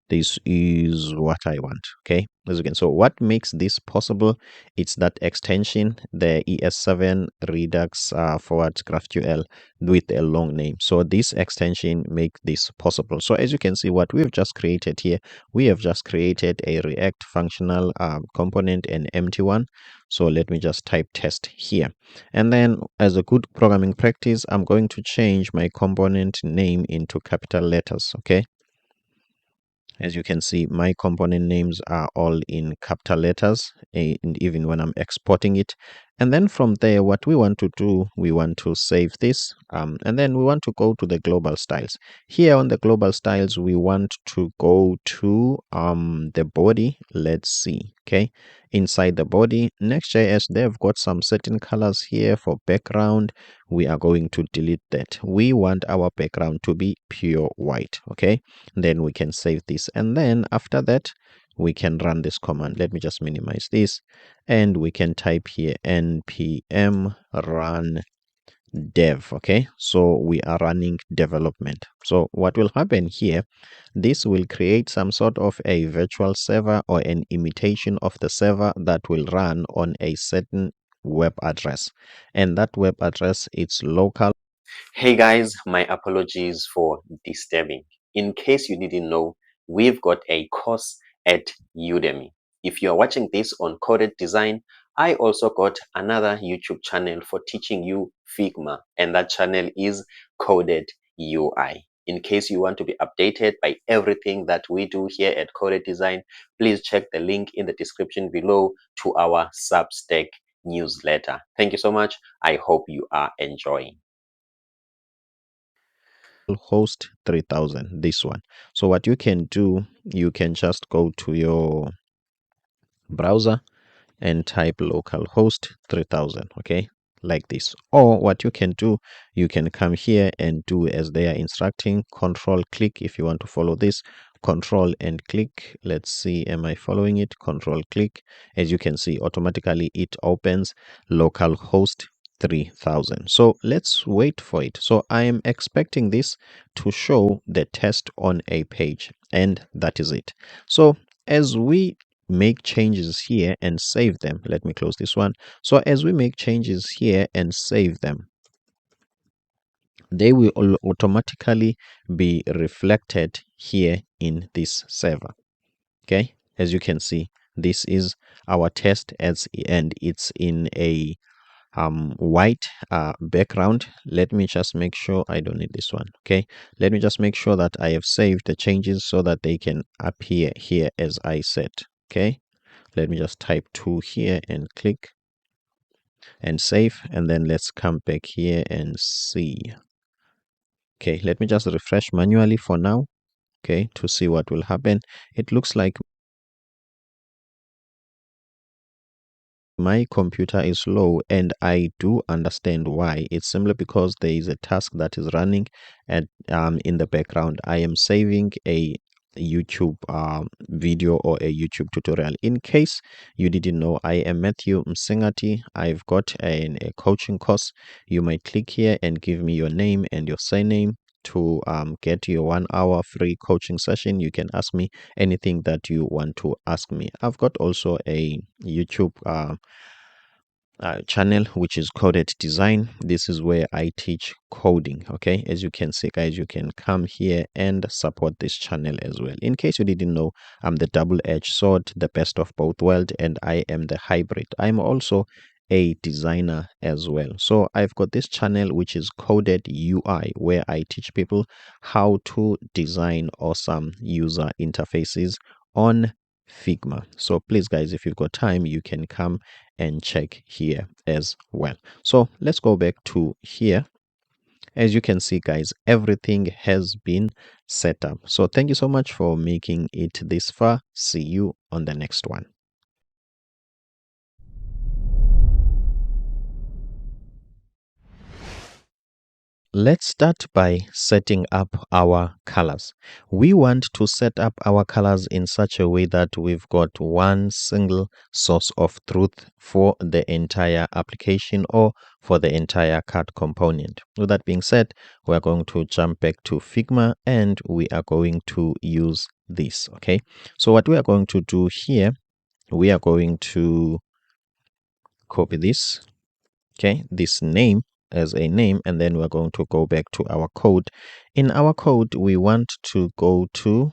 this is what I want. Okay, as you can. So what makes this possible? It's that extension, the ES7 Redux forward GraphQL with a long name. So this extension make this possible. So as you can see, what we've just created here, we have just created a React functional component, an empty one. So let me just type test here, and then as a good programming practice, I'm going to change my component name into capital letters. Okay, as you can see, my component names are all in capital letters, and even when I'm exporting it. And then from there, what we want to do, we want to save this, and then we want to go to the global styles. Here on the global styles, we want to go to the body. Let's see. Okay, inside the body, Next.js, they've got some certain colors here for background. We are going to delete that. We want our background to be pure white. Okay, then we can save this, and then after that we can run this command. Let me just minimize this, and we can type here npm run dev. Okay, so we are running development. So what will happen here, this will create some sort of a virtual server or an imitation of the server that will run on a certain web address, and that web address, it's local. Hey guys, my apologies for disturbing. In case you didn't know, we've got a course at Udemy. If you are watching this on Coded Design, I also got another YouTube channel for teaching you Figma, and that channel is Coded UI. In case you want to be updated by everything that we do here at Coded Design, please check the link in the description below to our Substack newsletter. Thank you so much. I hope you are enjoying. Host 3000, this one. So what you can do, you can just go to your browser and type localhost 3000. Okay, like this. Or what you can do, you can come here and do as they are instructing, control click. If you want to follow this, control and click. Let's see, am I following it? Control click. As you can see, automatically it opens localhost 3000. So let's wait for it. So I am expecting this to show the test on a page, and that is it. So as we make changes here and save them, let me close this one. So as we make changes here and save them, they will automatically be reflected here in this server. Okay, as you can see, this is our test, and it's in a white background. Let me just make sure I don't need this one. Okay, let me just make sure that I have saved the changes so that they can appear here as I said. Okay, let me just type 2 here and click and save, and then let's come back here and see. Okay, let me just refresh manually for now, okay, to see what will happen. It looks like my computer is low, and I do understand why. It's simply because there is a task that is running at in the background. I am saving a YouTube video or a YouTube tutorial. In case you didn't know, I am Matthew Msingati. I've got a coaching course. You might click here and give me your name and your surname to get your 1 hour free coaching session. You can ask me anything that you want to ask me. I've got also a YouTube channel which is Coded Design. This is where I teach coding. Okay, as you can see, guys, you can come here and support this channel as well. In case you didn't know, I'm the double-edged sword, the best of both worlds, and I am the hybrid. I'm also a designer as well. So I've got this channel which is Coded UI, where I teach people how to design awesome user interfaces on Figma. So please, guys, if you've got time, you can come and check here as well. So let's go back to here. As you can see, guys, everything has been set up. So thank you so much for making it this far. See you on the next one. let's start by setting up our colors. We want to set up our colors in such a way that we've got one single source of truth for the entire application or for the entire card component. With that being said, we're going to jump back to Figma and we are going to use this. Okay, so what we are going to do here, we are going to copy this, okay, this name as a name, and then we're going to go back to our code. In our code, we want to go to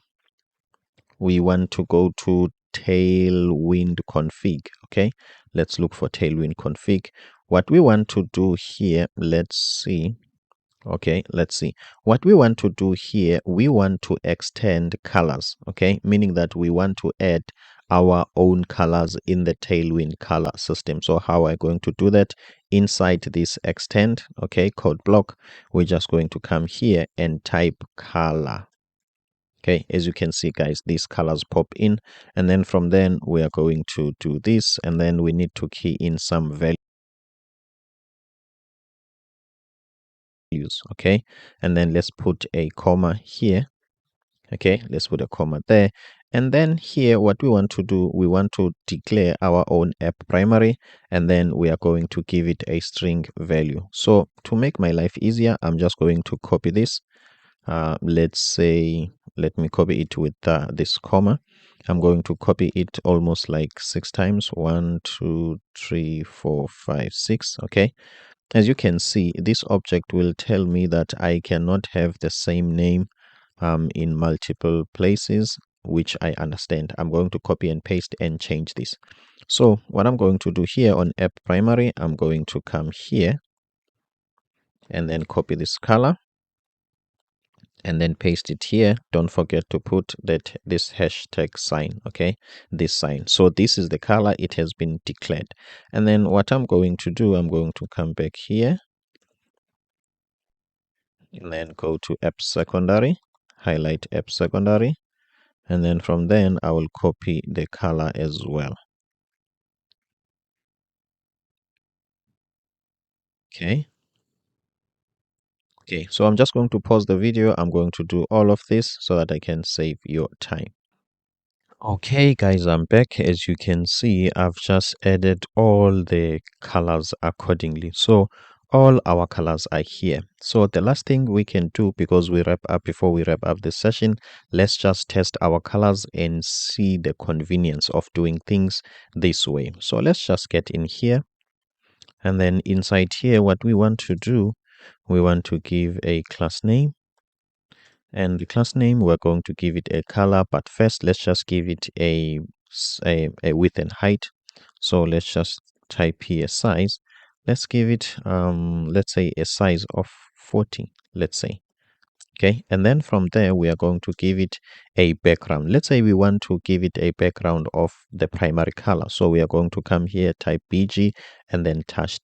tailwind config. Okay, let's look for tailwind config. What we want to do here, let's see. Okay, let's see. What we want to do here, we want to extend colors, okay? Meaning that we want to add our own colors in the Tailwind color system. So how are we going to do that? Inside this extend, okay, code block, we're just going to come here and type color. Okay, as you can see, guys, these colors pop in. And then from then, we are going to do this. And then we need to key in some values. Okay, and then let's put a comma here. Okay, let's put a comma there. And then here, what we want to do, we want to declare our own app primary, and then we are going to give it a string value. So to make my life easier, I'm just going to copy this. Let's say, let me copy it with this comma. I'm going to copy it almost like 6 times. 1, 2, 3, 4, 5, 6. Okay. As you can see, this object will tell me that I cannot have the same name in multiple places, which I understand. I'm going to copy and paste and change this. So what I'm going to do here on app primary, I'm going to come here and then copy this color and then paste it here. Don't forget to put this hashtag sign, okay, this sign. So this is the color, it has been declared. And then what I'm going to do, I'm going to come back here and then go to app secondary, highlight app secondary, and then from then I will copy the color as well. Okay. Okay, so I'm just going to pause the video. I'm going to do all of this so that I can save your time. Okay, guys, I'm back. As you can see, I've just added all the colors accordingly. So all our colors are here. So the last thing we can do, because before we wrap up this session, let's just test our colors and see the convenience of doing things this way. So let's just get in here. And then inside here, what we want to do, we want to give a class name. And the class name, we're going to give it a color, but first let's just give it a width and height. So let's just type here size. Let's give it let's say a size of 40, let's say. Okay, and then from there we are going to give it a background. Let's say we want to give it a background of the primary color. So we are going to come here, type BG, and then touch.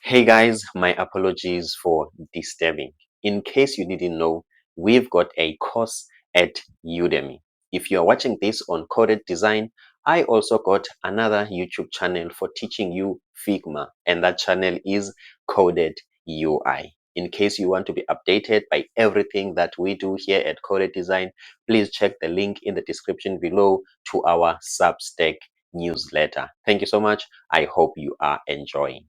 Hey guys, my apologies for disturbing. In case you didn't know, we've got a course at Udemy. If you're watching this on Coded Design, I also got another YouTube channel for teaching you Figma, and that channel is Coded UI. In case you want to be updated by everything that we do here at Coded Design, please check the link in the description below to our Substack newsletter. Thank you so much. I hope you are enjoying.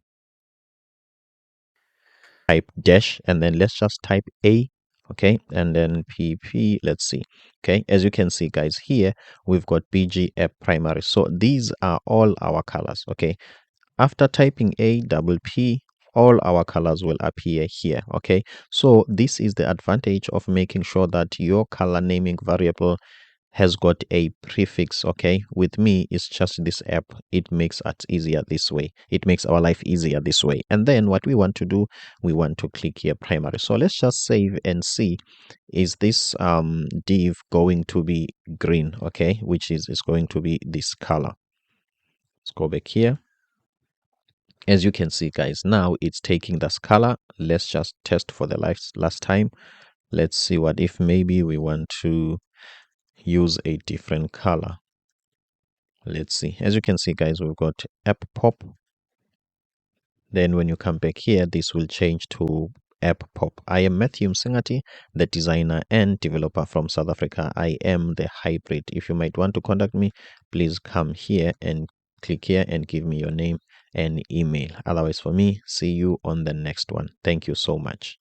Type dash and then let's just type a, okay, and then pp, let's see. Okay, as you can see, guys, here we've got bg app primary. So these are all our colors. Okay, after typing a double p, all our colors will appear here. Okay, so this is the advantage of making sure that your color naming variable has got a prefix. Okay, with me it's just this app. It makes it easier this way. It makes our life easier this way. And then what we want to do, we want to click here primary. So let's just save and see, is this div going to be green? Okay, which is going to be this color. Let's go back here. As you can see, guys, now it's taking this color. Let's just test for the last time. Let's see what if maybe we want to use a different color. Let's see. As you can see, guys, we've got app pop. Then when you come back here, this will change to app pop. I am Matthew Msengati, the designer and developer from South Africa. I am the hybrid. If you might want to contact me, please come here and click here and give me your name and email. Otherwise, for me, see you on the next one. Thank you so much.